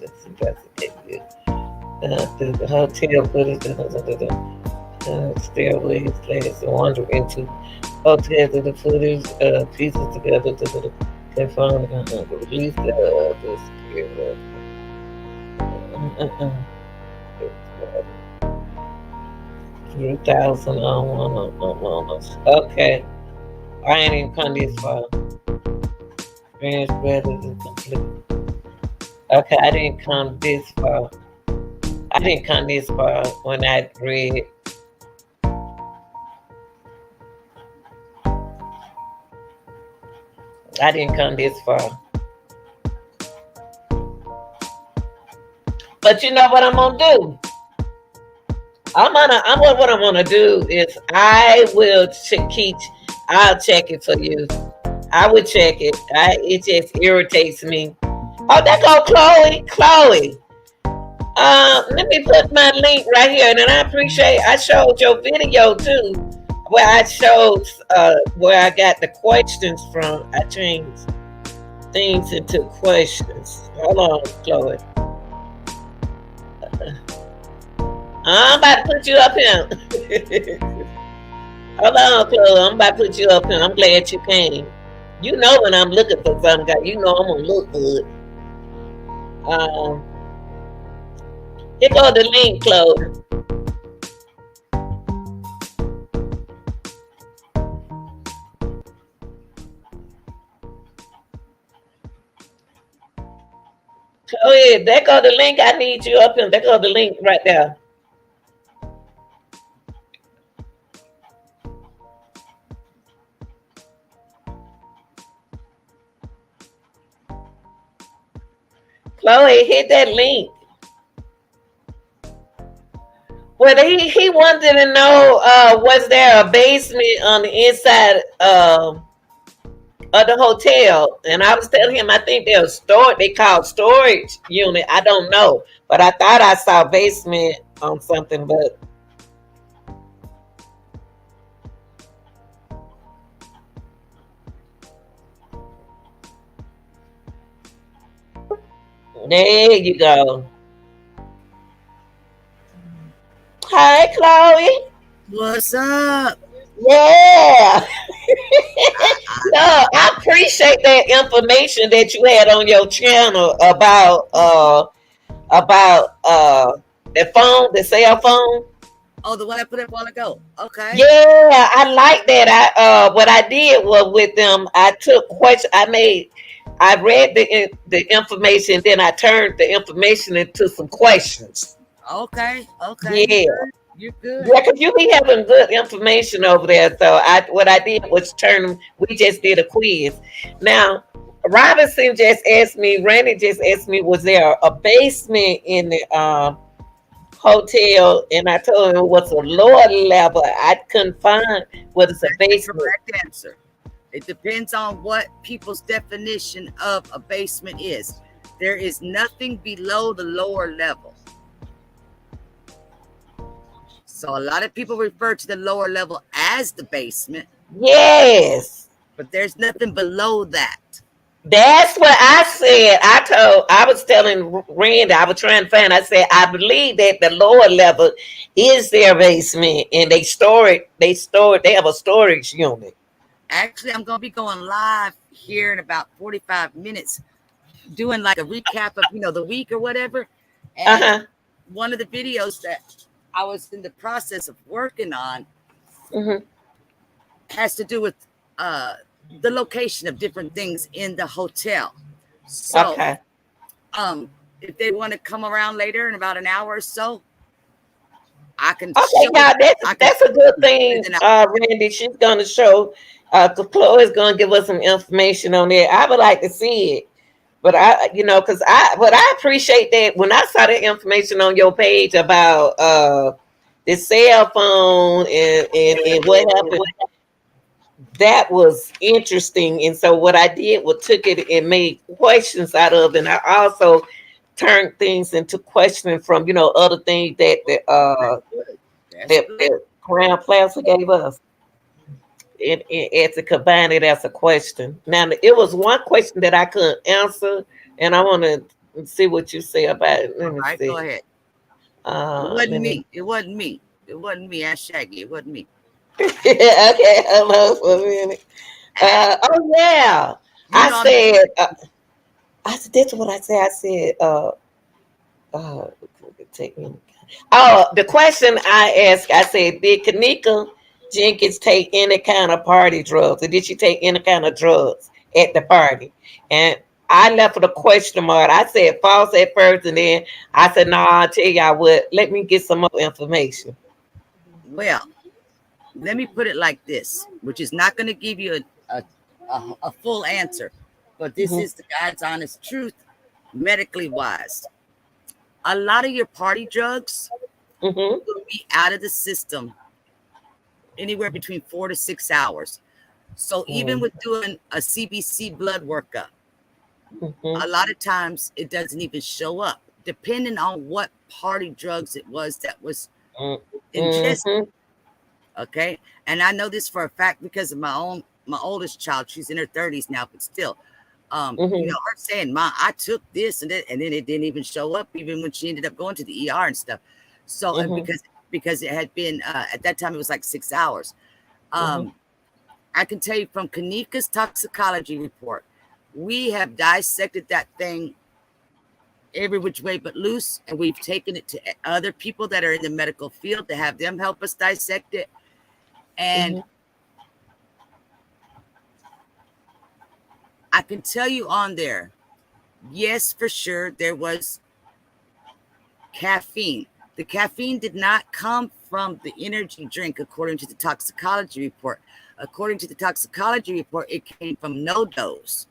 That's investigate. The hotel footage. Stairways, class, and wander into hotels of the footage, pieces together to confirm release the spirit. 3,000 on one. Okay. I ain't even come this far. Strange brothers is complete. Okay, I didn't come this far. I didn't come this far when I read. I didn't come this far. But you know what I'm gonna do? What I'm gonna do is I will I'll check it for you. I would check it. It just irritates me. Oh, there go Chloe. Chloe. Let me put my link right here, and I appreciate. I showed your video too, where I showed where I got the questions from. I changed things into questions. Hold on, Chloe. I'm about to put you up here. Hold on, Chloe. I'm about to put you up here. I'm glad you came. You know when I'm looking for something, you know I'm gonna look good. Here go the link, Chloe. Chloe, there go the link. I need you up here. There go the link right there. Chloe, hit that link. Well, he wanted to know, was there a basement on the inside of the hotel? And I was telling him, I think they're stored. They call storage unit. I don't know, but I thought I saw basement on something, but. There you go. Hi, Chloe. What's up? Yeah. No, I appreciate that information that you had on your channel about the phone, the cell phone. Oh, the one I put up a while ago. Okay. Yeah, I like that. What I did was with them, I took questions. I read the information, then I turned the information into some questions. Okay. Yeah. You're good. Yeah, because you be having good information over there. So what I did was turn them. We just did a quiz. Now, Robinson just asked me. Randy just asked me, was there a basement in the hotel? And I told him it was a lower level. I couldn't find what is a basement. Correct answer. It depends on what people's definition of a basement is. There is nothing below the lower level. So a lot of people refer to the lower level as the basement. Yes. But there's nothing below that. That's what I said. I was telling Randy, I was trying to find, I said, I believe that the lower level is their basement and they have a storage unit. Actually, I'm going to be going live here in about 45 minutes, doing like a recap of, the week or whatever. And one of the videos that I was in the process of working on has to do with the location of different things in the hotel. So, if they want to come around later in about an hour or so, I can Okay, show now I can that's a good thing, then Randy. She's gonna show. Chloe's gonna give us some information on it. I would like to see it, but because I appreciate that when I saw that information on your page about the cell phone and what happened. That was interesting, and so what I did was took it and made questions out of, it. And I also turned things into questioning from other things that's that good. that Crown Plaza gave us, and to combine it as a question. Now, it was one question that I couldn't answer, and I want to see what you say about it. Let All me right, go see. ahead. It wasn't Let me. me. It wasn't me. It wasn't me. Ask Shaggy. It wasn't me. Okay, hold on for a minute. Oh yeah, You I know I'm said. I said that's what I said. I said. Uh, take me. Oh, the question I asked, I said, did Kanika Jenkins take any kind of party drugs, or did she take any kind of drugs at the party? And I left with a question mark. I said false at first, and then I said, "No, I'll tell y'all what. Let me get some more information." well. Let me put it like this, which is not going to give you a full answer, but this Mm-hmm. is the God's honest truth, medically wise. A lot of your party drugs Mm-hmm. will be out of the system anywhere between 4 to 6 hours. So even with doing a CBC blood workup, Mm-hmm. a lot of times it doesn't even show up, depending on what party drugs it was that was ingested. Mm-hmm. Okay. And I know this for a fact because of my oldest child. She's in her 30s now, but still, Mm-hmm. her saying, "Ma, I took this," and then it didn't even show up, even when she ended up going to the ER and stuff. So, and Mm-hmm. because it had been at that time, it was like 6 hours. Mm-hmm. Um, I can tell you from Kaneka's toxicology report, we have dissected that thing every which way but loose, and we've taken it to other people that are in the medical field to have them help us dissect it. And I can tell you on there, yes, for sure, there was caffeine. The caffeine did not come from the energy drink, according to the toxicology report. According to the toxicology report, it came from no-dose,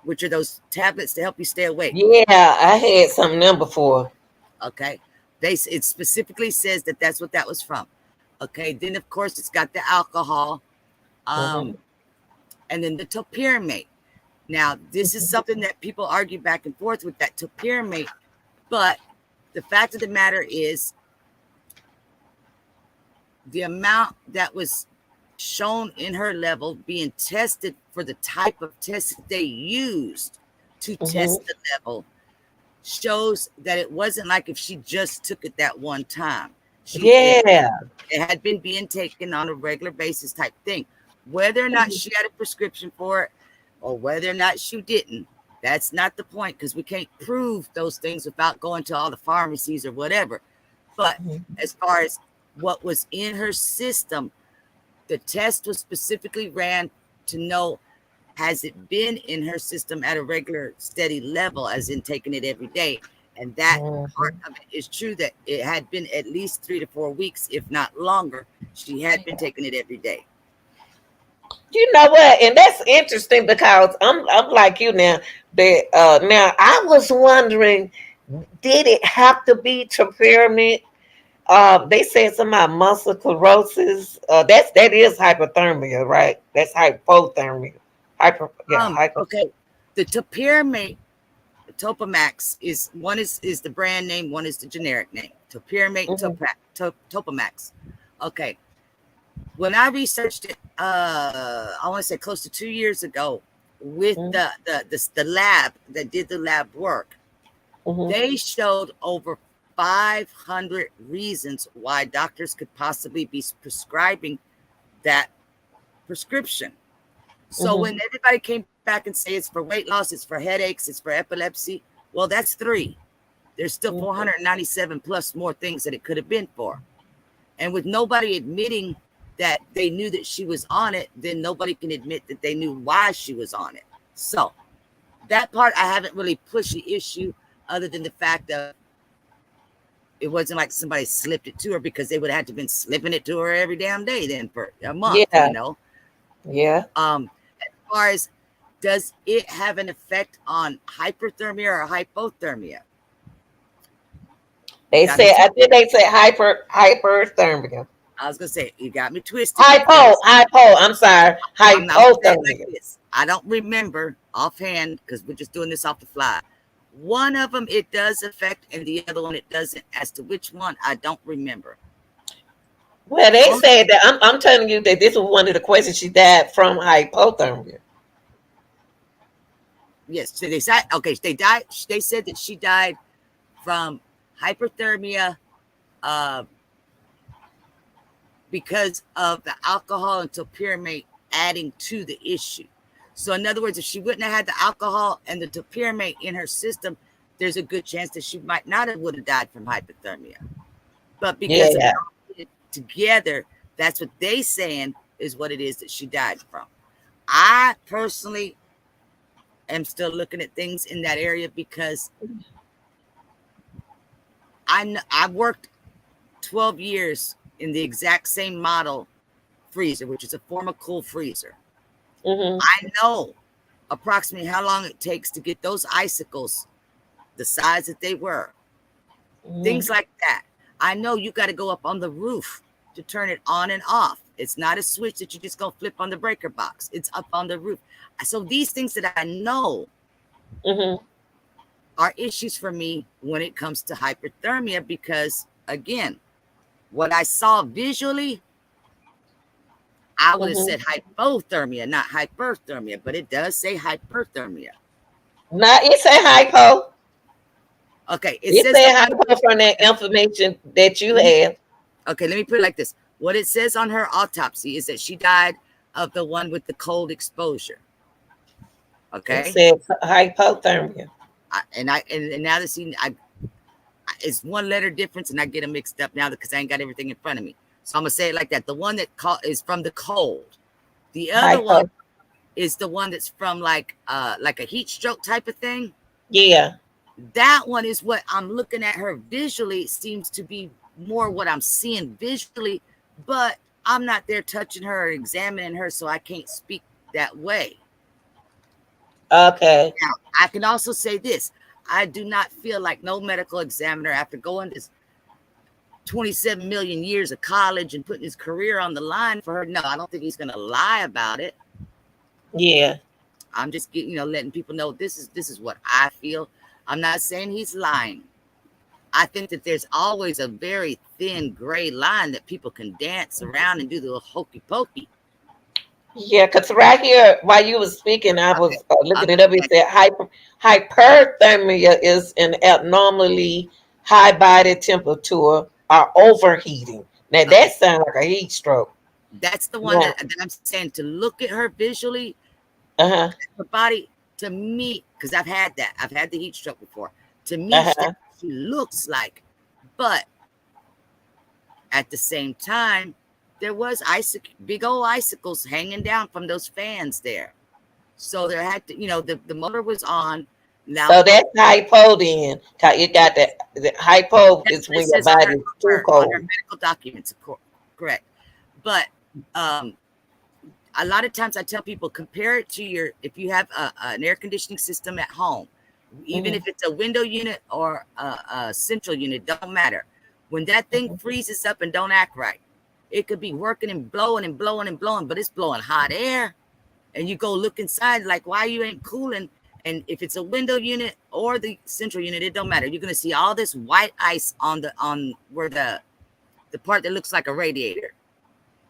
which are those tablets to help you stay awake. Yeah, I had something there before. Okay. It specifically says that that's what that was from. Okay. Then, of course, it's got the alcohol, Mm-hmm. and then the topiramate. Now, this is something that people argue back and forth with that topiramate, but the fact of the matter is the amount that was shown in her level being tested for the type of test that they used to test Mm-hmm. the level shows that it wasn't like if she just took it that one time. Yeah. It had been being taken on a regular basis type thing. Whether or not she had a prescription for it or whether or not she didn't, that's not the point, because we can't prove those things without going to all the pharmacies or whatever. But as far as what was in her system, the test was specifically ran to know, has it been in her system at a regular, steady level, as in taking it every day? And that part Mm-hmm. of it is true, that it had been at least 3 to 4 weeks, if not longer. She had been taking it every day. You know what? And that's interesting because I'm like you now. That now I was wondering, did it have to be temperament? They said something about muscle sclerosis. That is hyperthermia, right? That's hypothermia. Hyper. Okay. The topiramate, Topamax is one is the brand name, one is the generic name. Topiramate and Mm-hmm. Topamax. Okay. When I researched it, I want to say close to 2 years ago, with the lab that did the lab work, Mm-hmm. they showed over 500 reasons why doctors could possibly be prescribing that prescription. So Mm-hmm. when everybody came back and say it's for weight loss, it's for headaches, it's for epilepsy, well, that's three. There's still 497 plus more things that it could have been for. And with nobody admitting that they knew that she was on it, then nobody can admit that they knew why she was on it. So that part I haven't really pushed the issue, other than the fact of it wasn't like somebody slipped it to her, because they would have had to been slipping it to her every damn day then for a month, Yeah. you know. Yeah. As far as, does it have an effect on hyperthermia or hypothermia? They said, I think they said hyperthermia. I was gonna say, you got me twisted. Hypo. I'm sorry. I'm not saying Hypothermia. like this. I don't remember offhand because we're just doing this off the fly. One of them it does affect, and the other one it doesn't. As to which one, I don't remember. Well, they said that I'm telling you that this was one of the questions. She died from hypothermia. Yes, so they said, okay, they died. They said that she died from hyperthermia, because of the alcohol and topiramate adding to the issue. So in other words, if she wouldn't have had the alcohol and the topiramate in her system, there's a good chance that she might not have would have died from hypothermia. But because of it together, that's what they saying is what it is that she died from. I personally am still looking at things in that area because I've worked 12 years in the exact same model freezer, which is a Formacool freezer. I know approximately how long it takes to get those icicles the size that they were. Things like that. I know you got to go up on the roof to turn it on and off. It's not a switch that you just go flip on the breaker box. It's up on the roof. So these things that I know are issues for me when it comes to hyperthermia, because again, what I saw visually, I would have said hypothermia, not hyperthermia, but it does say hyperthermia. No, it say hypo. Okay, it says hypo from that information that you have. Okay, let me put it like this. What it says on her autopsy is that she died of the one with the cold exposure. Okay, it says hypothermia. And now that it's one letter difference, and I get them mixed up now because I ain't got everything in front of me. So I'm gonna say it like that. The one that is from the cold. The other one is the one that's from like a heat stroke type of thing. Yeah. That one is what I'm looking at her visually. It seems to be more what I'm seeing visually, but I'm not there touching her or examining her, so I can't speak that way. Okay. Now, I can also say this. I do not feel like no medical examiner, after going this 27 million years of college and putting his career on the line for her. No, I don't think he's going to lie about it. Yeah. I'm just letting people know this is what I feel. I'm not saying he's lying. I think that there's always a very thin gray line that people can dance around and do the hokey pokey. Yeah, because right here, while you were speaking, I was looking it up. It said hyperthermia is an abnormally high body temperature or overheating. Now, that sounds like a heat stroke. That's the one that I'm saying, to look at her visually, her body, to me, because I've had that. I've had the heat stroke before. To me, she looks like, but at the same time, there was big old icicles hanging down from those fans there. So there had to, the motor was on. Now, so that's hypo then. You got the hypo is when your body is too cold. On her medical documents, correct. But a lot of times I tell people, compare it to if you have an air conditioning system at home, even if it's a window unit or a central unit, don't matter. When that thing freezes up and don't act right, it could be working and blowing and blowing and blowing, but it's blowing hot air. And you go look inside, like, why you ain't cooling? And if it's a window unit or the central unit, it don't matter. You're going to see all this white ice on where the part that looks like a radiator.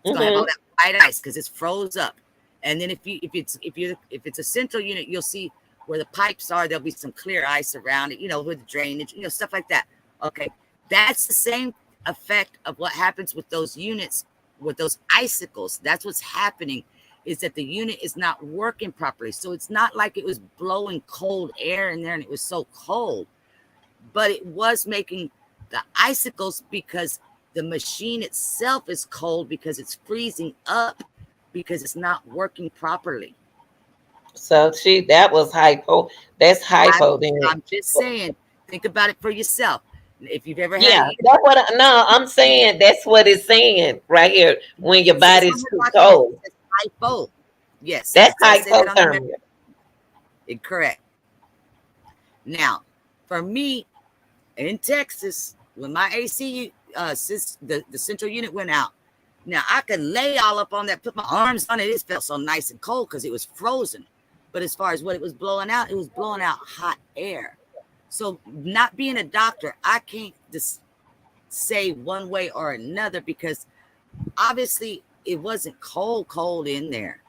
It's going to have all that white ice because it's froze up. And then if it's a central unit, you'll see where the pipes are. There'll be some clear ice around it, with drainage, stuff like that. Okay, that's the same effect of what happens with those units, with those icicles. That's what's happening, is that the unit is not working properly. So it's not like it was blowing cold air in there and it was so cold, but it was making the icicles because the machine itself is cold, because it's freezing up, because it's not working properly. So that was hypo. That's hypo then. I'm just saying, think about it for yourself. If you've ever had Yeah, it, that's what. No, I'm saying that's what it's saying right here. When your it says on body's the too document, cold, it says hypo. Yes, that's it does say that on the map. hypothermia. Correct. Now, for me in Texas, when my AC, the central unit went out, now I could lay all up on that, put my arms on it. It felt so nice and cold because it was frozen. But as far as what it was blowing out, it was blowing out hot air. So, not being a doctor, I can't just say one way or another because obviously it wasn't cold in there,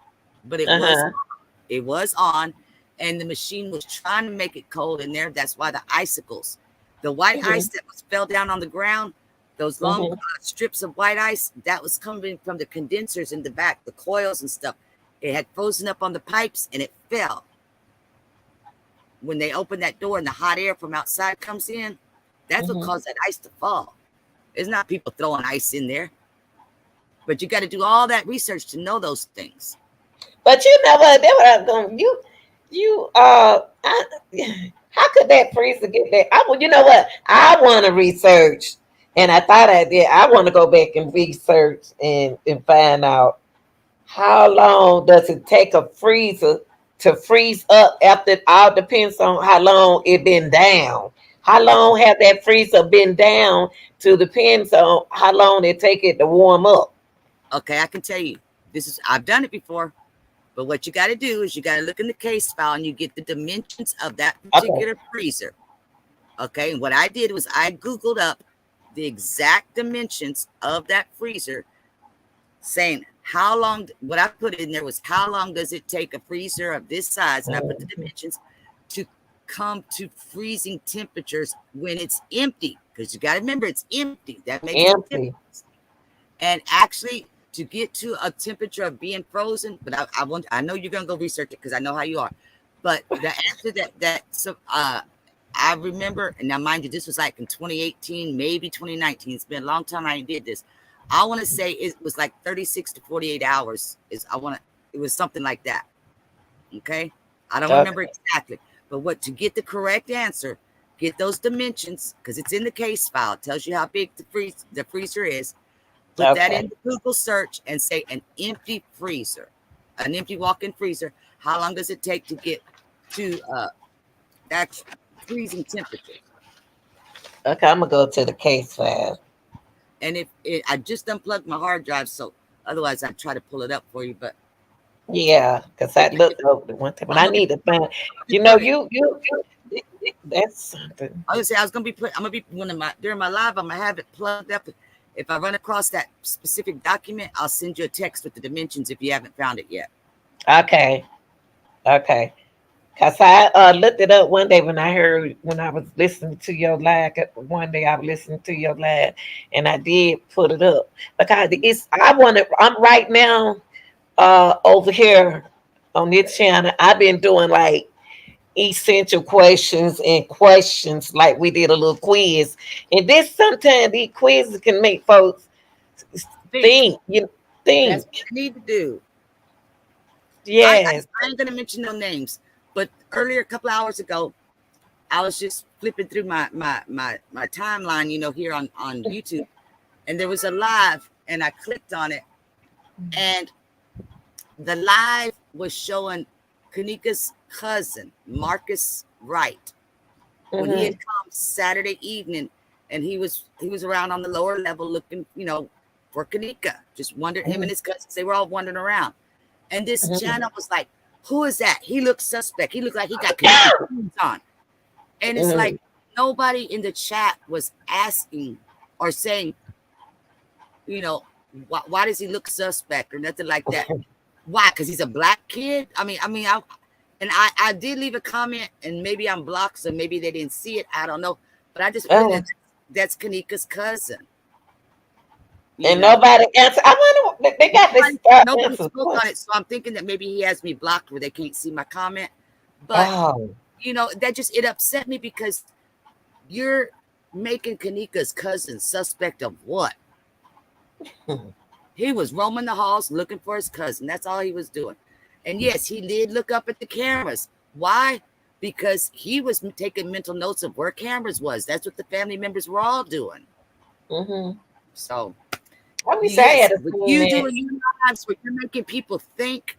but Uh-huh. it was on, and the machine was trying to make it cold in there. That's why the icicles, the white Hmm. ice that was fell down on the ground, those long Hmm. strips of white ice that was coming from the condensers in the back, the coils and stuff. It had frozen up on the pipes and it fell. When they open that door and the hot air from outside comes in, that's what Hmm. caused that ice to fall. It's not people throwing ice in there, but you got to do all that research to know those things. But you know what? That's what I'm going. I, how could that freezer get that? You know what? I want to research, and I thought I did. I want to go back and research and find out how long does it take a freezer to freeze up after it all depends on how long it been down. How long have that freezer been down to depends on how long it take it to warm up. Okay, I can tell you, I've done it before. But what you got to do is you got to look in the case file and you get the dimensions of that Okay. particular freezer. Okay, and what I did was I Googled up the exact dimensions of that freezer, saying how long, what I put in there was how long does it take a freezer of this size, and I put the Mhm. dimensions to come to freezing temperatures when it's empty, because you got to remember it's empty. That makes a Empty. difference. And actually, to get to a temperature of being frozen, but I know you're gonna go research it because I know how you are. But the answer I remember, and now mind you, this was like in 2018, maybe 2019. It's been a long time I did this. I want to say it was like 36 to 48 hours. It was something like that. Okay, I don't Okay. remember exactly, but what to get the correct answer, get those dimensions because it's in the case file. It tells you how big the freezer is. Put that Okay. into Google search and say an empty freezer, an empty walk-in freezer. How long does it take to get to actual freezing temperatures? Okay. I'm gonna go to the case file. And I just unplugged my hard drive, so otherwise I'd try to pull it up for you. But Yeah, because I looked over the one time, but I'm I gonna be, need to find. be You know, putting. you. That's something. I was gonna say I was gonna be put. I'm gonna be during my live. I'm gonna have it plugged up. If I run across that specific document, I'll send you a text with the dimensions if you haven't found it yet. Okay. Okay. Cause I looked it up one day when I was listening to your live. One day I was listening to your live, and I did put it up because it's. I want to. I'm right now over here on this channel. I've been doing like essential questions and questions like we did a little quiz, and this sometimes these quizzes can make folks Think think. You that's think. what you need to do. Yes. I ain't gonna mention no names, but earlier a couple hours ago, I was just flipping through my timeline, here on YouTube, and there was a live, and I clicked on it, and the live was showing Kaneka's cousin Marcus Wright when he had Hmm. come Saturday evening, and he was around on the lower level looking, for Kaneka. Just wondered him and his cousins. They were all wandering around. And this Hmm. channel was like, who is that? He looks suspect. He looked like he got Canadian shoes on. And it's like Hmm. nobody in the chat was asking or saying, why does he look suspect or nothing like that? Why? Because he's a black kid? I did leave a comment, and maybe I'm blocked, so maybe they didn't see it. I don't know. But I just put in Oh, that that's Kaneka's cousin. You and know, nobody answer. I wonder they got this nobody answer spoke on question. it, so I'm thinking that maybe he has me blocked where they can't see my comment. But Oh, it upset me because you're making Kaneka's cousin suspect of what? He was roaming the halls looking for his cousin. That's all he was doing. And yes, he did look up at the cameras. Why? because he was taking mental notes of where cameras was. That's what the family members were all doing. So, I wish I had with you doing your lives where you're making people think,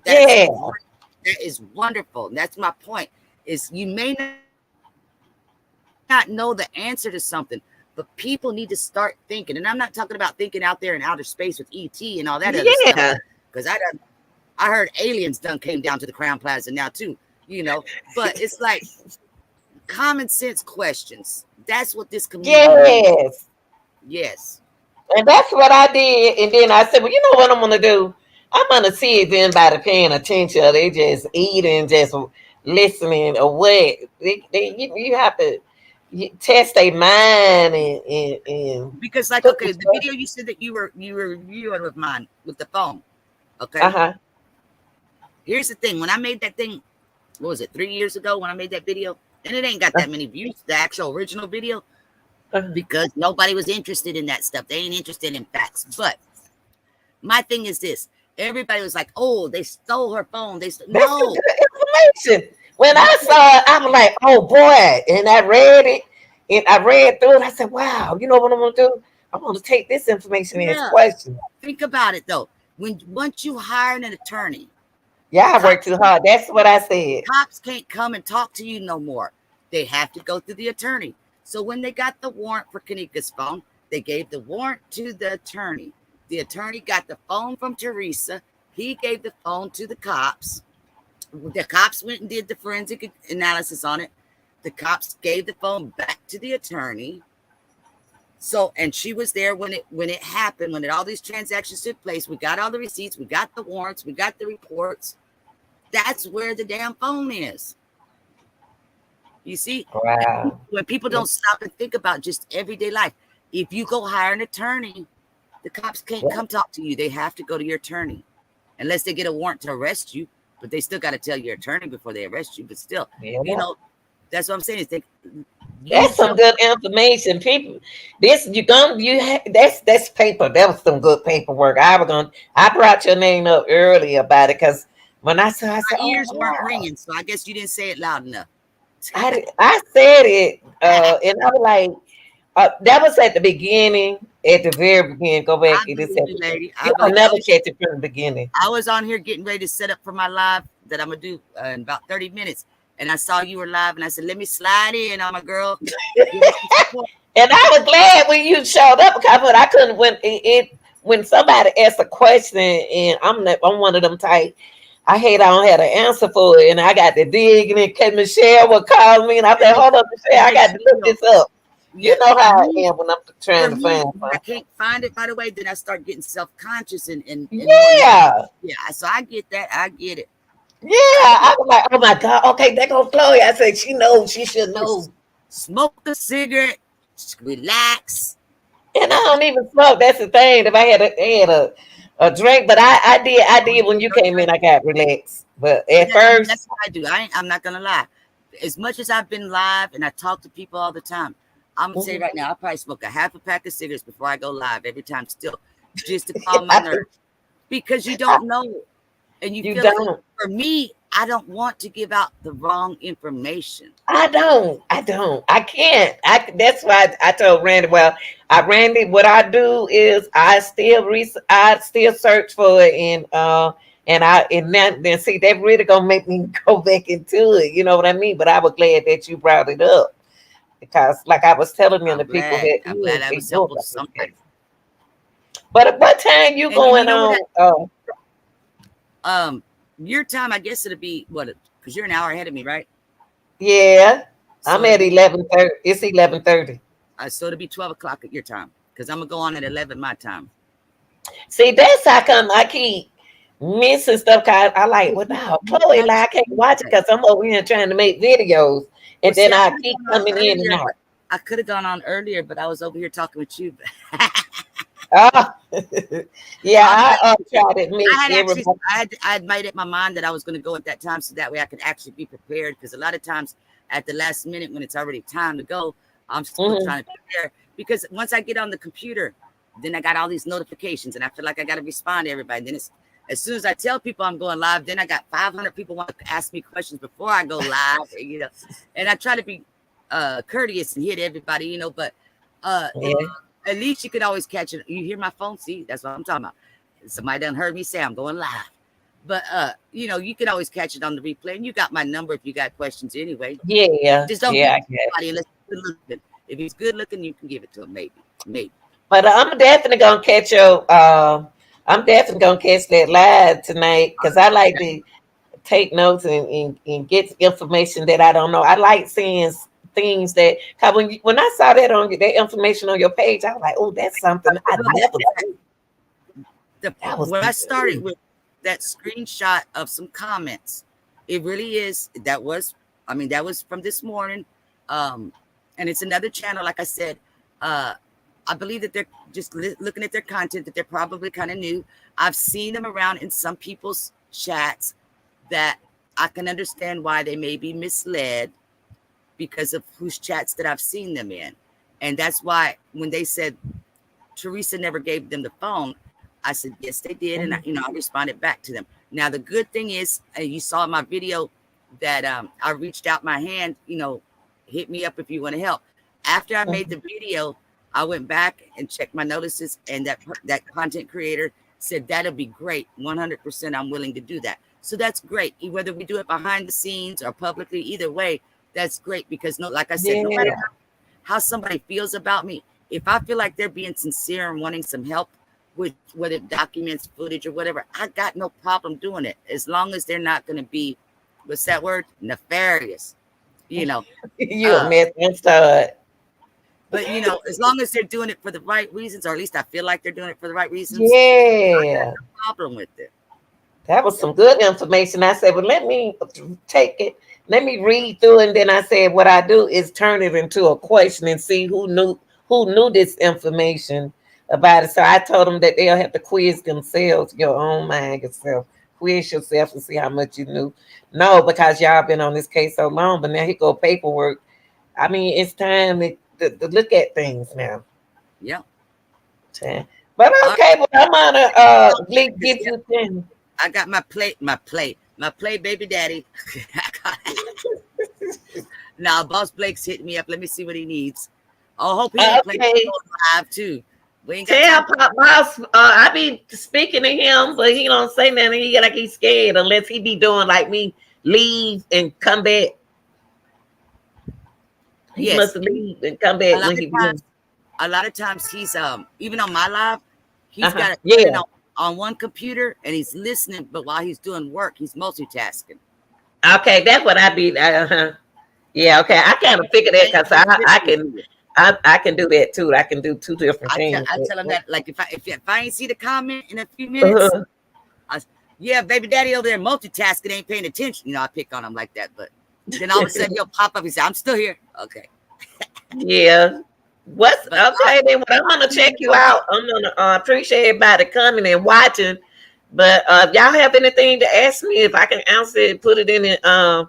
that is wonderful. And that's my point. Is you may not know the answer to something, but people need to start thinking. And I'm not talking about thinking out there in outer space with ET and all that other stuff. Because I heard aliens done came down to the Crown Plaza now too, you know. But it's like common sense questions. That's what this community needs. Yes. And that's what I did. And then I said, well, you know what I'm going to do? I'm going to see if anybody paying attention or they just eating, just listening or what. You have to test their mind and because like, okay, the video you said that you were viewing with mine with the phone. Okay. Here's the thing. When I made that thing, what was it, 3 years ago when I made that video? And it ain't got that many views, the actual original video, because nobody was interested in that stuff. They ain't interested in facts. But my thing is this. Everybody was like, oh, they stole her phone. No. Information. When I saw it, I was like, oh, boy. And I read it. And I read through it. I said, wow, you know what I'm going to do? I'm going to take this information and ask questions. Think about it, though. Once you hire an attorney. Yeah, I worked too hard. That's what I said. Cops can't come and talk to you no more. They have to go through the attorney. So when they got the warrant for Keneka's phone, they gave the warrant to the attorney. The attorney got the phone from Teresa. He gave the phone to the cops. The cops went and did the forensic analysis on it. The cops gave the phone back to the attorney. So, and she was there when it happened, when all these transactions took place. We got all the receipts. We got the warrants. We got the reports. That's where the damn phone is. You see? Wow. When people don't stop and think about just everyday life. If you go hire an attorney, the cops can't come talk to you. They have to go to your attorney. Unless they get a warrant to arrest you. But they still got to tell your attorney before they arrest you. But still, you know, that's what I'm saying. That's some good information. People, that's paper. That was some good paperwork. I brought your name up earlier about it because when I said, my ears weren't ringing, so I guess you didn't say it loud enough. I said it, and I was like, that was at the beginning, at the very beginning. Go back and listen. You'll never catch it from the beginning. I was on here getting ready to set up for my live that I'm gonna do in about 30 minutes. And I saw you were live, and I said, let me slide in on my girl. And I was glad when you showed up because I couldn't when somebody asked a question, and I'm one of them type. I don't have an answer for it, and I got to dig, and then Michelle would call me, and I said, hold up, Michelle, I got to look this up. You know how I am when I'm trying to find something. I can't find it, by the way, then I start getting self-conscious and so I get that. I get it. Yeah, I was like, oh my God, okay, there goes Chloe. I said, she knows, she should know. Smoke a cigarette, relax. And I don't even smoke. That's the thing. If I had a drink, but I did when you came in, I got relaxed. But at first, that's what I do. I'm not gonna lie. As much as I've been live and I talk to people all the time, I'm gonna say right now, I probably smoke a half a pack of cigarettes before I go live every time, still, just to calm my nerves, because you don't know. And you feel don't. Like, for me, I don't want to give out the wrong information. I don't. I can't. That's why I told Randy. Well, Randy, what I do is I still search for it, and then see that really gonna make me go back into it. You know what I mean? But I was glad that you brought it up because, like I was telling them, people that I'm glad I was helpful to somebody. But at what time you going on? Your time, I guess it'll be what? Because you're an hour ahead of me, right? Yeah, so I'm at 11:30. It's 11:30. So it'll be 12 o'clock at your time because I'm gonna go on at 11 my time. See, that's how come I keep missing stuff. Cause I like, well, now Chloe, like I can't watch it because I'm over here trying to make videos, and then I keep coming in and out. I could have gone on earlier, but I was over here talking with you. Oh, yeah, I tried it. I had made up my mind that I was going to go at that time, so that way I could actually be prepared. Because a lot of times, at the last minute, when it's already time to go, I'm still trying to prepare. Because once I get on the computer, then I got all these notifications, and I feel like I got to respond to everybody. Then as soon as I tell people I'm going live, then I got 500 people want to ask me questions before I go live, you know. And I try to be courteous and hit everybody, you know, but at least you could always catch it. You hear my phone? See, that's what I'm talking about. Somebody done heard me say I'm going live. But you know, you can always catch it on the replay, and you got my number if you got questions anyway. Yeah. Just don't give it to somebody unless he's good looking. If he's good looking, you can give it to him, maybe. But I'm definitely gonna catch your I'm definitely gonna catch that live tonight because I like to take notes and get information that I don't know. I like seeing things that when I saw that on that information on your page, I was like, oh, that's something I'd never seen. When I started with that screenshot of some comments, it really is that was from this morning. And it's another channel, like I said. I believe that they're just looking at their content, that they're probably kind of new. I've seen them around in some people's chats that I can understand why they may be misled because of whose chats that I've seen them in. And that's why when they said Teresa never gave them the phone, I said, yes, they did. And I responded back to them. Now, the good thing is, you saw in my video that I reached out my hand, hit me up if you want to help. After I made the video, I went back and checked my notices, and that content creator said, that'll be great. 100% I'm willing to do that. So that's great. Whether we do it behind the scenes or publicly, either way, that's great. Because like I said, no matter how somebody feels about me, if I feel like they're being sincere and wanting some help with whether documents, footage, or whatever, I got no problem doing it. As long as they're not going to be, what's that word? Nefarious. You a mess inside. But, as long as they're doing it for the right reasons, or at least I feel like they're doing it for the right reasons. I got no problem with it. That was some good information. I said, well, let me take it. Let me read through. And then I said, what I do is turn it into a question and see who knew this information about it. So I told them that they'll have to quiz themselves, your own mind yourself. Quiz yourself and see how much you knew. No, because y'all been on this case so long, but now here go paperwork. I mean, it's time to look at things now. Yeah. But okay, well, I'm gonna give you things. I got my plate, baby daddy. Now, Boss Blake's hitting me up. Let me see what he needs. I hope he ain't playing live too. We ain't got Pop Boss. I be speaking to him, but he don't say nothing. He like he's scared unless he be doing like me, leave and come back. He must leave and come back when he. A lot of times he's even on my live, he's got it on one computer and he's listening, but while he's doing work, he's multitasking. Okay, that's what I be. Yeah, okay. I kind of figure that because I can do that too. I can do two different things. I tell him that, like, if I ain't see the comment in a few minutes, baby daddy over there multitasking, ain't paying attention. I pick on him like that, but then all of a sudden he'll pop up and say, I'm still here. Okay. Yeah. Okay, then I'm gonna check you out. I'm gonna appreciate everybody coming and watching. But if y'all have anything to ask me, if I can answer it, put it in the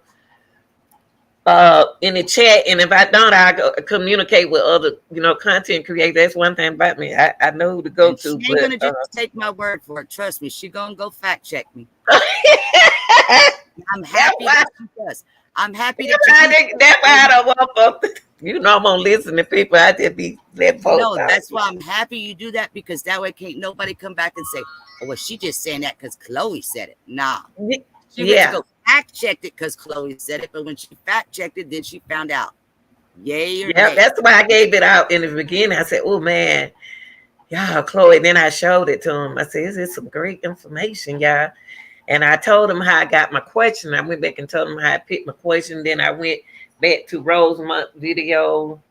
chat. And if I don't, I'll go communicate with other, content creators. That's one thing about me. I know who to go to. She ain't gonna just take my word for it. Trust me, she gonna go fact check me. I'm happy that she does. I'm happy that that's why I don't want to. I'm gonna listen to people. I just be let folks. No, that's why I'm happy you do that, because that way can't nobody come back and say, "Oh, well, she just saying that because Chloe said it." Nah, she went to go fact checked it because Chloe said it, but when she fact checked it, then she found out. Yay or nay. That's why I gave it out in the beginning. I said, "Oh man, y'all, Chloe." Then I showed it to him. I said, "This is some great information, y'all." And I told him how I got my question. I went back and told him how I picked my question. Then I went back to Rosemont video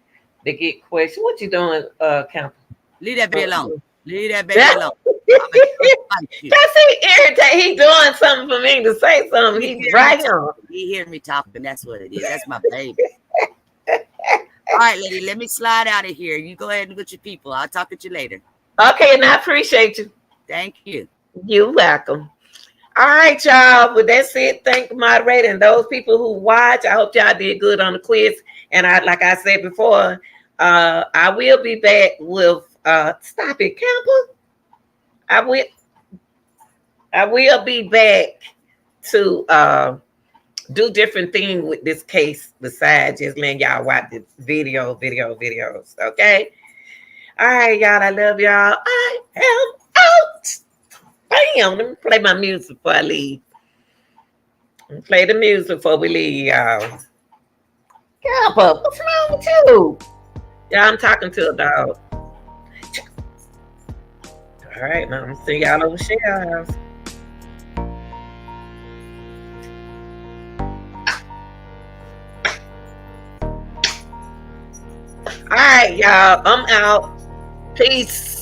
to get questions. What you doing, Campbell? Leave that baby alone. Leave that baby alone. That's irritating. He doing something for me to say something. He's right on. He hear me talking. That's what it is. That's my baby. All right, lady. Let me slide out of here. You go ahead and get your people. I'll talk to you later. Okay, and I appreciate you. Thank you. You're welcome. All right, y'all. Well, that's it. Thank the moderator and those people who watch. I hope y'all did good on the quiz. And like I said before, I will be back with stop it, Campbell. I will be back to do different things with this case besides just letting y'all watch the videos. Okay. All right, y'all. I love y'all. I am out. Bam. Let me play my music before I leave. Play the music before we leave, y'all. Kappa, what's wrong with you? Yeah, I'm talking to a dog. All right, now I'm gonna see y'all over share house. All right, y'all. I'm out. Peace.